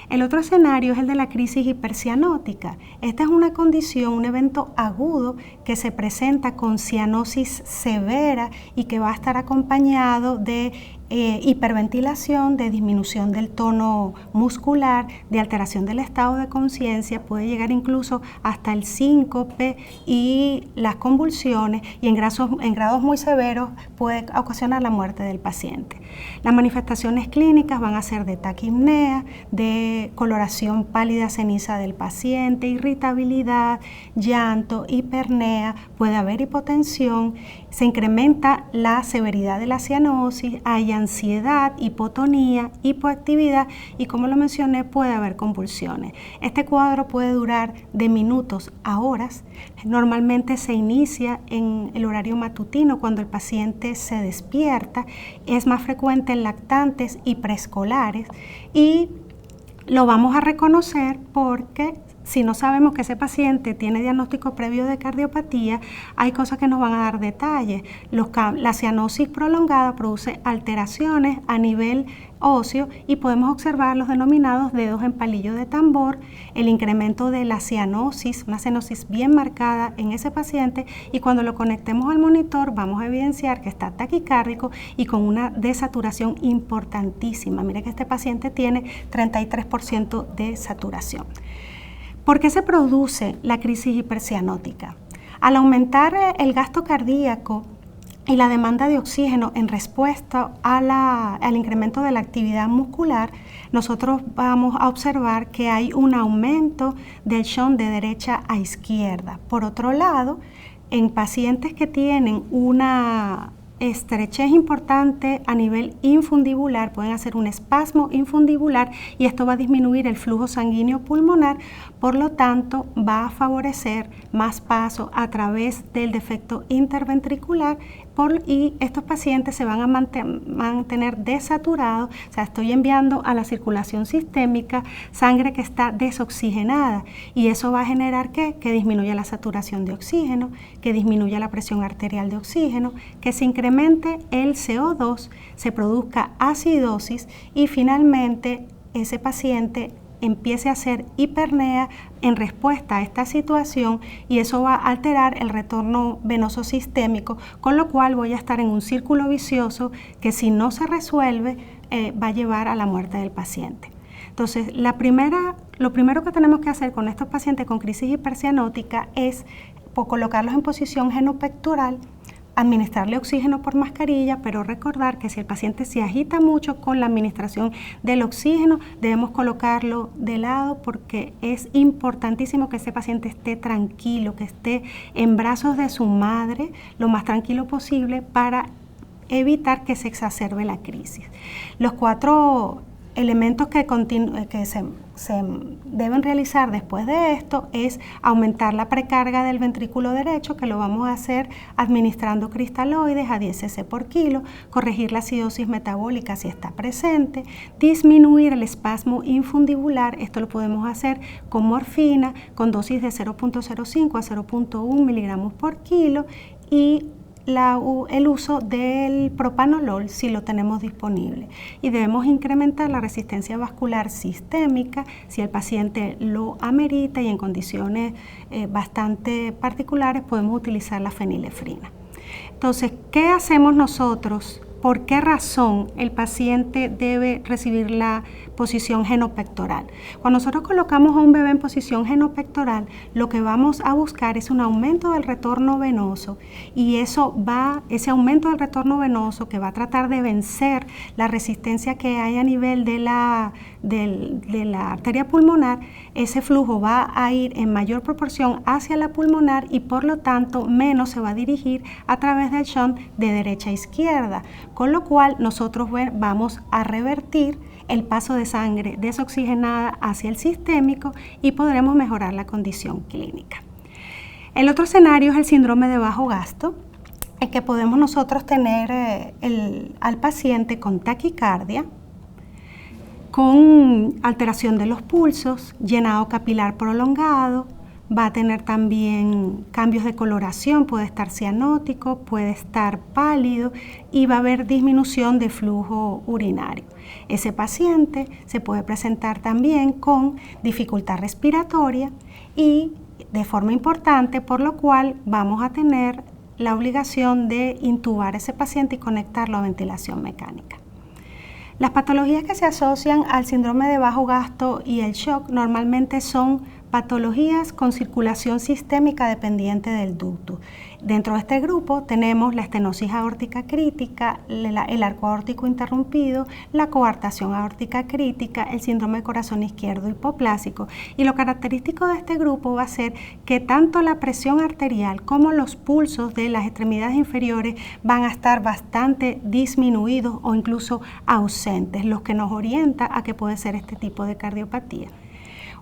El otro escenario es el de la crisis hipercianótica. Esta es una condición, un evento agudo que se presenta con cianosis severa y que va a estar acompañado de hiperventilación, de disminución del tono muscular, de alteración del estado de conciencia, puede llegar incluso hasta el síncope y las convulsiones y en grados muy severos puede ocasionar la muerte del paciente. Las manifestaciones clínicas van a ser de taquipnea, de coloración pálida ceniza del paciente, irritabilidad, llanto, hipernea, puede haber hipotensión, se incrementa la severidad de la cianosis, hay ansiedad, hipotonía, hipoactividad y como lo mencioné puede haber convulsiones. Este cuadro puede durar de minutos a horas. Normalmente se inicia en el horario matutino cuando el paciente se despierta, es más frecuente en lactantes y preescolares y lo vamos a reconocer porque si no sabemos que ese paciente tiene diagnóstico previo de cardiopatía, hay cosas que nos van a dar detalles. La cianosis prolongada produce alteraciones a nivel óseo y podemos observar los denominados dedos en palillo de tambor, el incremento de la cianosis, una cianosis bien marcada en ese paciente y cuando lo conectemos al monitor vamos a evidenciar que está taquicárdico y con una desaturación importantísima. Mire que este paciente tiene 33% de saturación. ¿Por qué se produce la crisis hipercianótica? Al aumentar el gasto cardíaco y la demanda de oxígeno en respuesta al incremento de la actividad muscular, nosotros vamos a observar que hay un aumento del shunt de derecha a izquierda. Por otro lado, en pacientes que tienen una estrechez importante a nivel infundibular, pueden hacer un espasmo infundibular y esto va a disminuir el flujo sanguíneo pulmonar, por lo tanto va a favorecer más paso a través del defecto interventricular y estos pacientes se van a mantener desaturados, o sea, estoy enviando a la circulación sistémica sangre que está desoxigenada y eso va a generar que disminuya la saturación de oxígeno, que disminuya la presión arterial de oxígeno, que se incremente el CO2, se produzca acidosis y finalmente ese paciente empiece a hacer hipernea en respuesta a esta situación y eso va a alterar el retorno venoso sistémico, con lo cual voy a estar en un círculo vicioso que si no se resuelve va a llevar a la muerte del paciente. Entonces, lo primero que tenemos que hacer con estos pacientes con crisis hipercianótica es colocarlos en posición genupectoral, administrarle oxígeno por mascarilla, pero recordar que si el paciente se agita mucho con la administración del oxígeno, debemos colocarlo de lado porque es importantísimo que ese paciente esté tranquilo, que esté en brazos de su madre lo más tranquilo posible para evitar que se exacerbe la crisis. Los 4 elementos que se deben realizar después de esto es aumentar la precarga del ventrículo derecho, que lo vamos a hacer administrando cristaloides a 10 cc por kilo, corregir la acidosis metabólica si está presente, disminuir el espasmo infundibular, esto lo podemos hacer con morfina, con dosis de 0.05 a 0.1 miligramos por kilo y el uso del propanolol si lo tenemos disponible y debemos incrementar la resistencia vascular sistémica si el paciente lo amerita y en condiciones bastante particulares podemos utilizar la fenilefrina. Entonces, ¿qué hacemos nosotros por qué razón el paciente debe recibir la posición genopectoral. Cuando nosotros colocamos a un bebé en posición genopectoral, lo que vamos a buscar es un aumento del retorno venoso, y ese aumento del retorno venoso que va a tratar de vencer la resistencia que hay a nivel de la arteria pulmonar, ese flujo va a ir en mayor proporción hacia la pulmonar y por lo tanto menos se va a dirigir a través del shunt de derecha a izquierda, con lo cual nosotros vamos a revertir el paso de sangre desoxigenada hacia el sistémico y podremos mejorar la condición clínica. El otro escenario es el síndrome de bajo gasto, en que podemos nosotros tener al paciente con taquicardia, con alteración de los pulsos, llenado capilar prolongado, va a tener también cambios de coloración, puede estar cianótico, puede estar pálido y va a haber disminución de flujo urinario. Ese paciente se puede presentar también con dificultad respiratoria y de forma importante, por lo cual vamos a tener la obligación de intubar a ese paciente y conectarlo a ventilación mecánica. Las patologías que se asocian al síndrome de bajo gasto y el shock normalmente son patologías con circulación sistémica dependiente del ductus. Dentro de este grupo tenemos la estenosis aórtica crítica, el arco aórtico interrumpido, la coartación aórtica crítica, el síndrome de corazón izquierdo hipoplásico. Y lo característico de este grupo va a ser que tanto la presión arterial como los pulsos de las extremidades inferiores van a estar bastante disminuidos o incluso ausentes, lo que nos orienta a que puede ser este tipo de cardiopatía.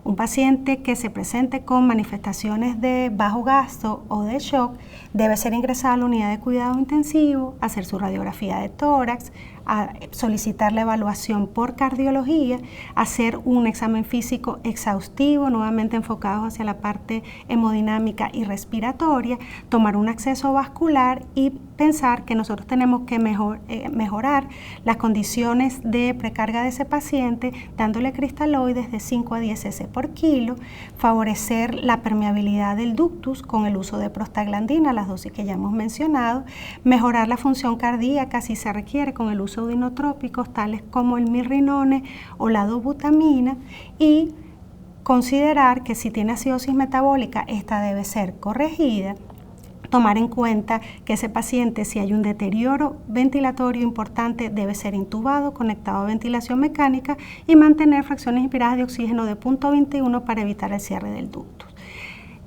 Un paciente que se presente con manifestaciones de bajo gasto o de shock debe ser ingresado a la unidad de cuidado intensivo, hacer su radiografía de tórax, a solicitar la evaluación por cardiología, hacer un examen físico exhaustivo, nuevamente enfocados hacia la parte hemodinámica y respiratoria, tomar un acceso vascular y pensar que nosotros tenemos que mejorar las condiciones de precarga de ese paciente, dándole cristaloides de 5 a 10 cc por kilo, favorecer la permeabilidad del ductus con el uso de prostaglandina, las dosis que ya hemos mencionado, mejorar la función cardíaca si se requiere con el uso de inotrópicos tales como el mirrinone o la dobutamina, y considerar que si tiene acidosis metabólica, esta debe ser corregida. Tomar en cuenta que ese paciente, si hay un deterioro ventilatorio importante, debe ser intubado, conectado a ventilación mecánica y mantener fracciones inspiradas de oxígeno de 0.21 para evitar el cierre del ductus.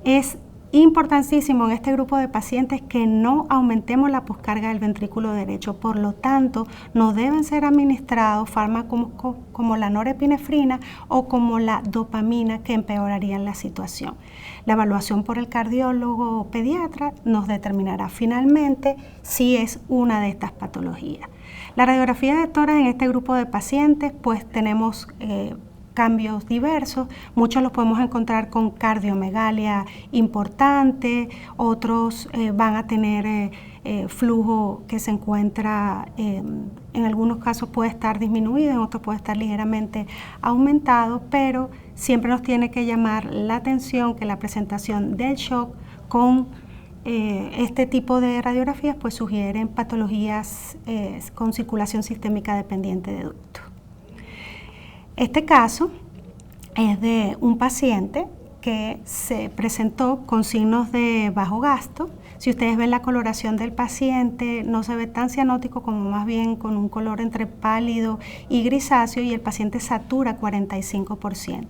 Es importantísimo en este grupo de pacientes que no aumentemos la poscarga del ventrículo derecho, por lo tanto no deben ser administrados fármacos como la norepinefrina o como la dopamina, que empeorarían la situación. La evaluación por el cardiólogo o pediatra nos determinará finalmente si es una de estas patologías. La radiografía de tórax en este grupo de pacientes, pues tenemos cambios diversos, muchos los podemos encontrar con cardiomegalia importante, otros van a tener flujo que se encuentra, en algunos casos puede estar disminuido, en otros puede estar ligeramente aumentado, pero siempre nos tiene que llamar la atención que la presentación del shock con este tipo de radiografías pues sugieren patologías con circulación sistémica dependiente de ducto. Este caso es de un paciente que se presentó con signos de bajo gasto. Si ustedes ven la coloración del paciente, no se ve tan cianótico como más bien con un color entre pálido y grisáceo, y el paciente satura 45%.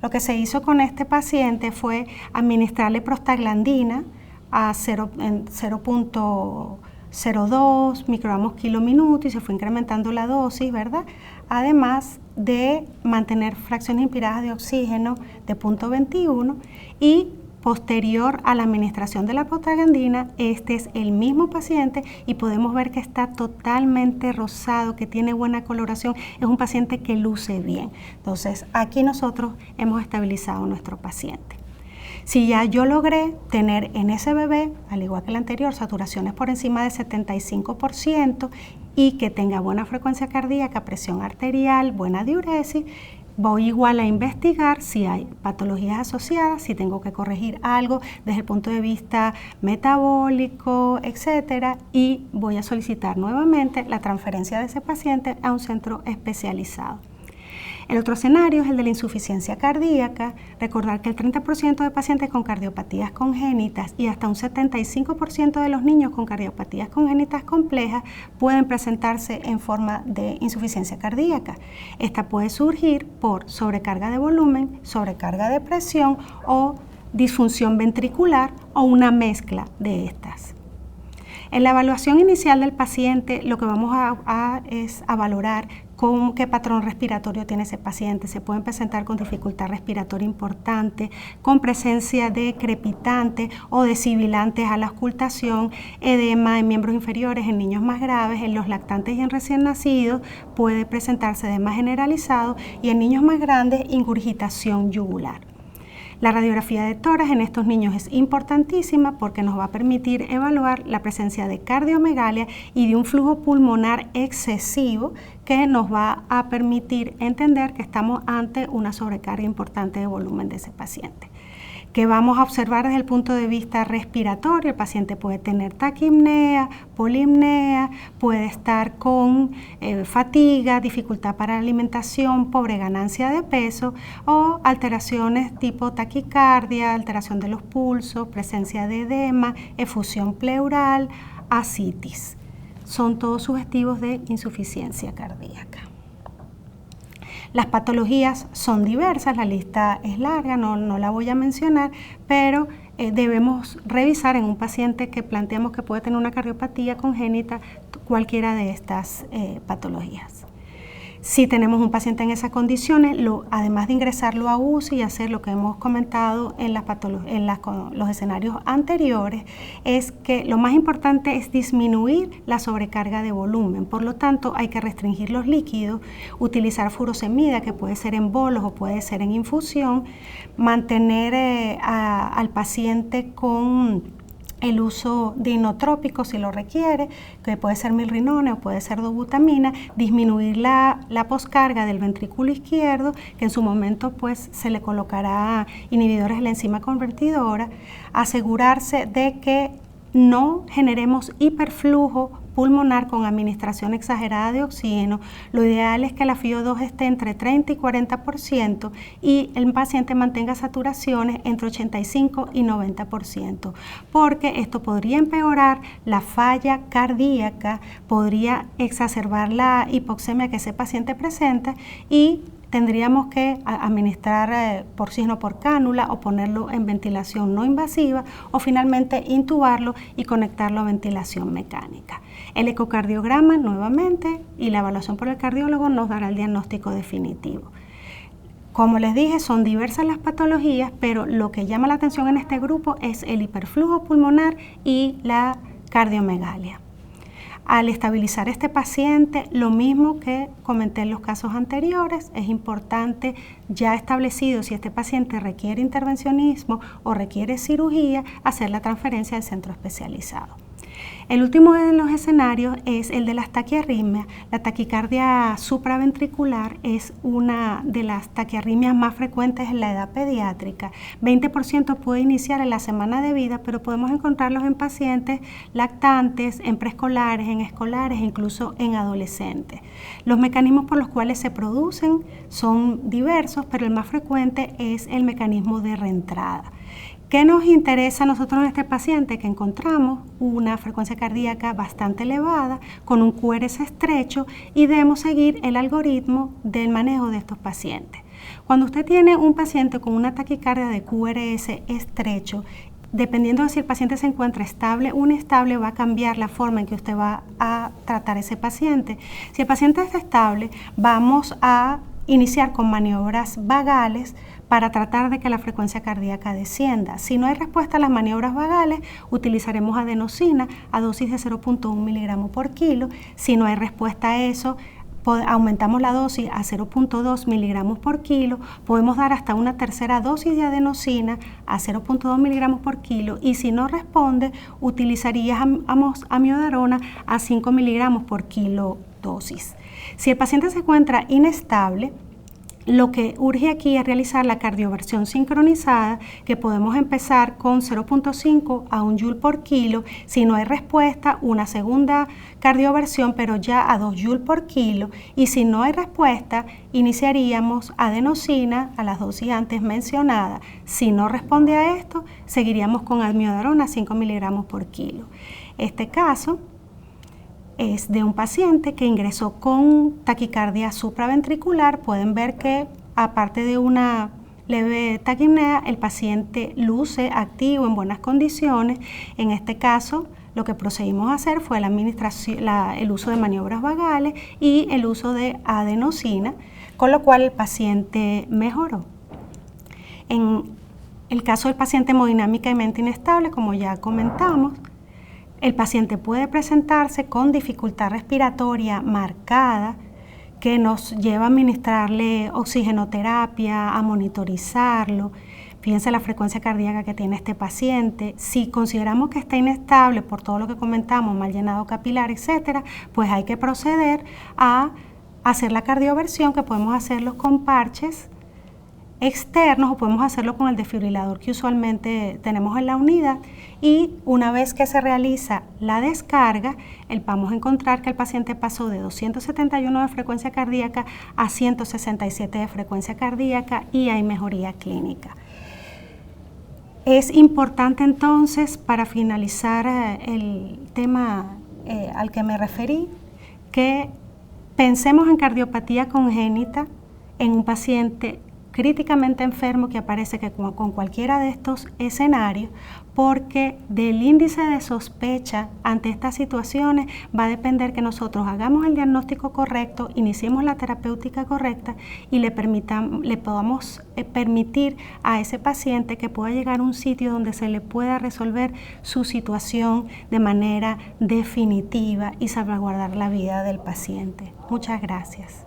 Lo que se hizo con este paciente fue administrarle prostaglandina a 0.02 microgramos kilo minuto y se fue incrementando la dosis, ¿verdad? Además de mantener fracciones inspiradas de oxígeno de 0.21, y posterior a la administración de la prostaglandina, este es el mismo paciente y podemos ver que está totalmente rosado, que tiene buena coloración, es un paciente que luce bien. Entonces, aquí nosotros hemos estabilizado a nuestro paciente. Si ya yo logré tener en ese bebé, al igual que el anterior, saturaciones por encima de 75% y que tenga buena frecuencia cardíaca, presión arterial, buena diuresis, voy igual a investigar si hay patologías asociadas, si tengo que corregir algo desde el punto de vista metabólico, etcétera, y voy a solicitar nuevamente la transferencia de ese paciente a un centro especializado. El otro escenario es el de la insuficiencia cardíaca. Recordar que el 30% de pacientes con cardiopatías congénitas y hasta un 75% de los niños con cardiopatías congénitas complejas pueden presentarse en forma de insuficiencia cardíaca. Esta puede surgir por sobrecarga de volumen, sobrecarga de presión o disfunción ventricular o una mezcla de estas. En la evaluación inicial del paciente, lo que vamos es a valorar con qué patrón respiratorio tiene ese paciente. Se pueden presentar con dificultad respiratoria importante, con presencia de crepitantes o de sibilantes a la auscultación, edema en miembros inferiores en niños más graves, en los lactantes y en recién nacidos puede presentarse edema generalizado y en niños más grandes ingurgitación yugular. La radiografía de tórax en estos niños es importantísima porque nos va a permitir evaluar la presencia de cardiomegalia y de un flujo pulmonar excesivo que nos va a permitir entender que estamos ante una sobrecarga importante de volumen de ese paciente. Que vamos a observar desde el punto de vista respiratorio, el paciente puede tener taquipnea, polipnea, puede estar con fatiga, dificultad para la alimentación, pobre ganancia de peso o alteraciones tipo taquicardia, alteración de los pulsos, presencia de edema, efusión pleural, ascitis. Son todos sugestivos de insuficiencia cardíaca. Las patologías son diversas, la lista es larga, no la voy a mencionar, pero debemos revisar en un paciente que planteamos que puede tener una cardiopatía congénita cualquiera de estas patologías. Si tenemos un paciente en esas condiciones, además de ingresarlo a UCI y hacer lo que hemos comentado en los escenarios anteriores, es que lo más importante es disminuir la sobrecarga de volumen. Por lo tanto, hay que restringir los líquidos, utilizar furosemida, que puede ser en bolos o puede ser en infusión, mantener al paciente con el uso de inotrópicos si lo requiere, que puede ser milrinone o puede ser dobutamina, disminuir la poscarga del ventrículo izquierdo, que en su momento pues se le colocará inhibidores de la enzima convertidora, asegurarse de que no generemos hiperflujo pulmonar con administración exagerada de oxígeno. Lo ideal es que la FiO2 esté entre 30 y 40% y el paciente mantenga saturaciones entre 85 y 90%, porque esto podría empeorar la falla cardíaca, podría exacerbar la hipoxemia que ese paciente presenta y tendríamos que administrar oxígeno por cánula o ponerlo en ventilación no invasiva o finalmente intubarlo y conectarlo a ventilación mecánica. El ecocardiograma nuevamente y la evaluación por el cardiólogo nos dará el diagnóstico definitivo. Como les dije, son diversas las patologías, pero lo que llama la atención en este grupo es el hiperflujo pulmonar y la cardiomegalia. Al estabilizar este paciente, lo mismo que comenté en los casos anteriores, es importante ya establecido si este paciente requiere intervencionismo o requiere cirugía, hacer la transferencia al centro especializado. El último de los escenarios es el de las taquiarritmias. La taquicardia supraventricular es una de las taquiarritmias más frecuentes en la edad pediátrica. 20% puede iniciar en la semana de vida, pero podemos encontrarlos en pacientes lactantes, en preescolares, en escolares e incluso en adolescentes. Los mecanismos por los cuales se producen son diversos, pero el más frecuente es el mecanismo de reentrada. ¿Qué nos interesa a nosotros en este paciente? Que encontramos una frecuencia cardíaca bastante elevada, con un QRS estrecho y debemos seguir el algoritmo del manejo de estos pacientes. Cuando usted tiene un paciente con una taquicardia de QRS estrecho, dependiendo de si el paciente se encuentra estable o inestable, va a cambiar la forma en que usted va a tratar ese paciente. Si el paciente está estable, vamos a iniciar con maniobras vagales para tratar de que la frecuencia cardíaca descienda. Si no hay respuesta a las maniobras vagales, utilizaremos adenosina a dosis de 0.1 miligramos por kilo. Si no hay respuesta a eso, aumentamos la dosis a 0.2 miligramos por kilo. Podemos dar hasta una tercera dosis de adenosina a 0.2 miligramos por kilo y si no responde, utilizaríamos amiodarona a 5 miligramos por kilo dosis. Si el paciente se encuentra inestable, Lo que urge aquí es realizar la cardioversión sincronizada, que podemos empezar con 0.5 a 1 joule por kilo. Si no hay respuesta, una segunda cardioversión, pero ya a 2 joule por kilo. Y si no hay respuesta, iniciaríamos adenosina a las dosis antes mencionadas. Si no responde a esto, seguiríamos con amiodarona 5 miligramos por kilo. Este caso es de un paciente que ingresó con taquicardia supraventricular. Pueden ver que aparte de una leve taquipnea, el paciente luce activo en buenas condiciones. En este caso, lo que procedimos a hacer fue el uso de maniobras vagales y el uso de adenosina, con lo cual el paciente mejoró. En el caso del paciente hemodinámicamente inestable, como ya comentamos, el paciente puede presentarse con dificultad respiratoria marcada, que nos lleva a administrarle oxigenoterapia, a monitorizarlo. Fíjense la frecuencia cardíaca que tiene este paciente. Si consideramos que está inestable por todo lo que comentamos, mal llenado capilar, etcétera, pues hay que proceder a hacer la cardioversión, que podemos hacerlo con parches externos o podemos hacerlo con el desfibrilador que usualmente tenemos en la unidad, y una vez que se realiza la descarga, vamos a encontrar que el paciente pasó de 271 de frecuencia cardíaca a 167 de frecuencia cardíaca y hay mejoría clínica. Es importante entonces, para finalizar el tema al que me referí, que pensemos en cardiopatía congénita en un paciente críticamente enfermo que aparece con cualquiera de estos escenarios, porque del índice de sospecha ante estas situaciones va a depender que nosotros hagamos el diagnóstico correcto, iniciemos la terapéutica correcta y le podamos permitir a ese paciente que pueda llegar a un sitio donde se le pueda resolver su situación de manera definitiva y salvaguardar la vida del paciente. Muchas gracias.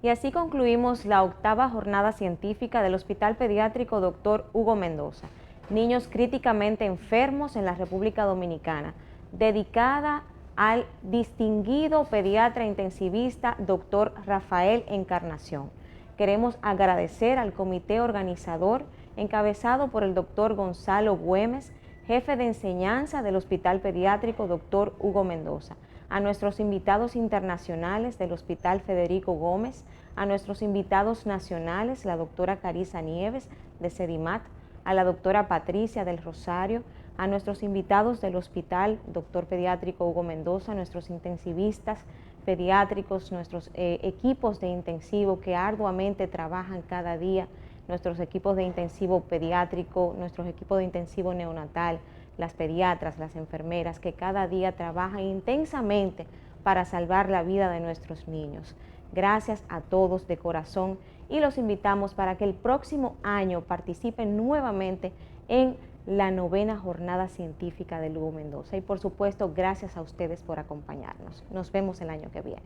Y así concluimos la 8ª jornada científica del Hospital Pediátrico Dr. Hugo Mendoza, niños críticamente enfermos en la República Dominicana, dedicada al distinguido pediatra intensivista Dr. Rafael Encarnación. Queremos agradecer al comité organizador encabezado por el Dr. Gonzalo Güemes, jefe de enseñanza del Hospital Pediátrico Dr. Hugo Mendoza, a nuestros invitados internacionales del Hospital Federico Gómez, a nuestros invitados nacionales, la doctora Carisa Nieves de Sedimat, a la doctora Patricia del Rosario, a nuestros invitados del Hospital Doctor Pediátrico Hugo Mendoza, nuestros intensivistas pediátricos, nuestros equipos de intensivo que arduamente trabajan cada día, nuestros equipos de intensivo pediátrico, nuestros equipos de intensivo neonatal, las pediatras, las enfermeras que cada día trabajan intensamente para salvar la vida de nuestros niños. Gracias a todos de corazón y los invitamos para que el próximo año participen nuevamente en la 9ª jornada científica de Hugo Mendoza. Y por supuesto, gracias a ustedes por acompañarnos. Nos vemos el año que viene.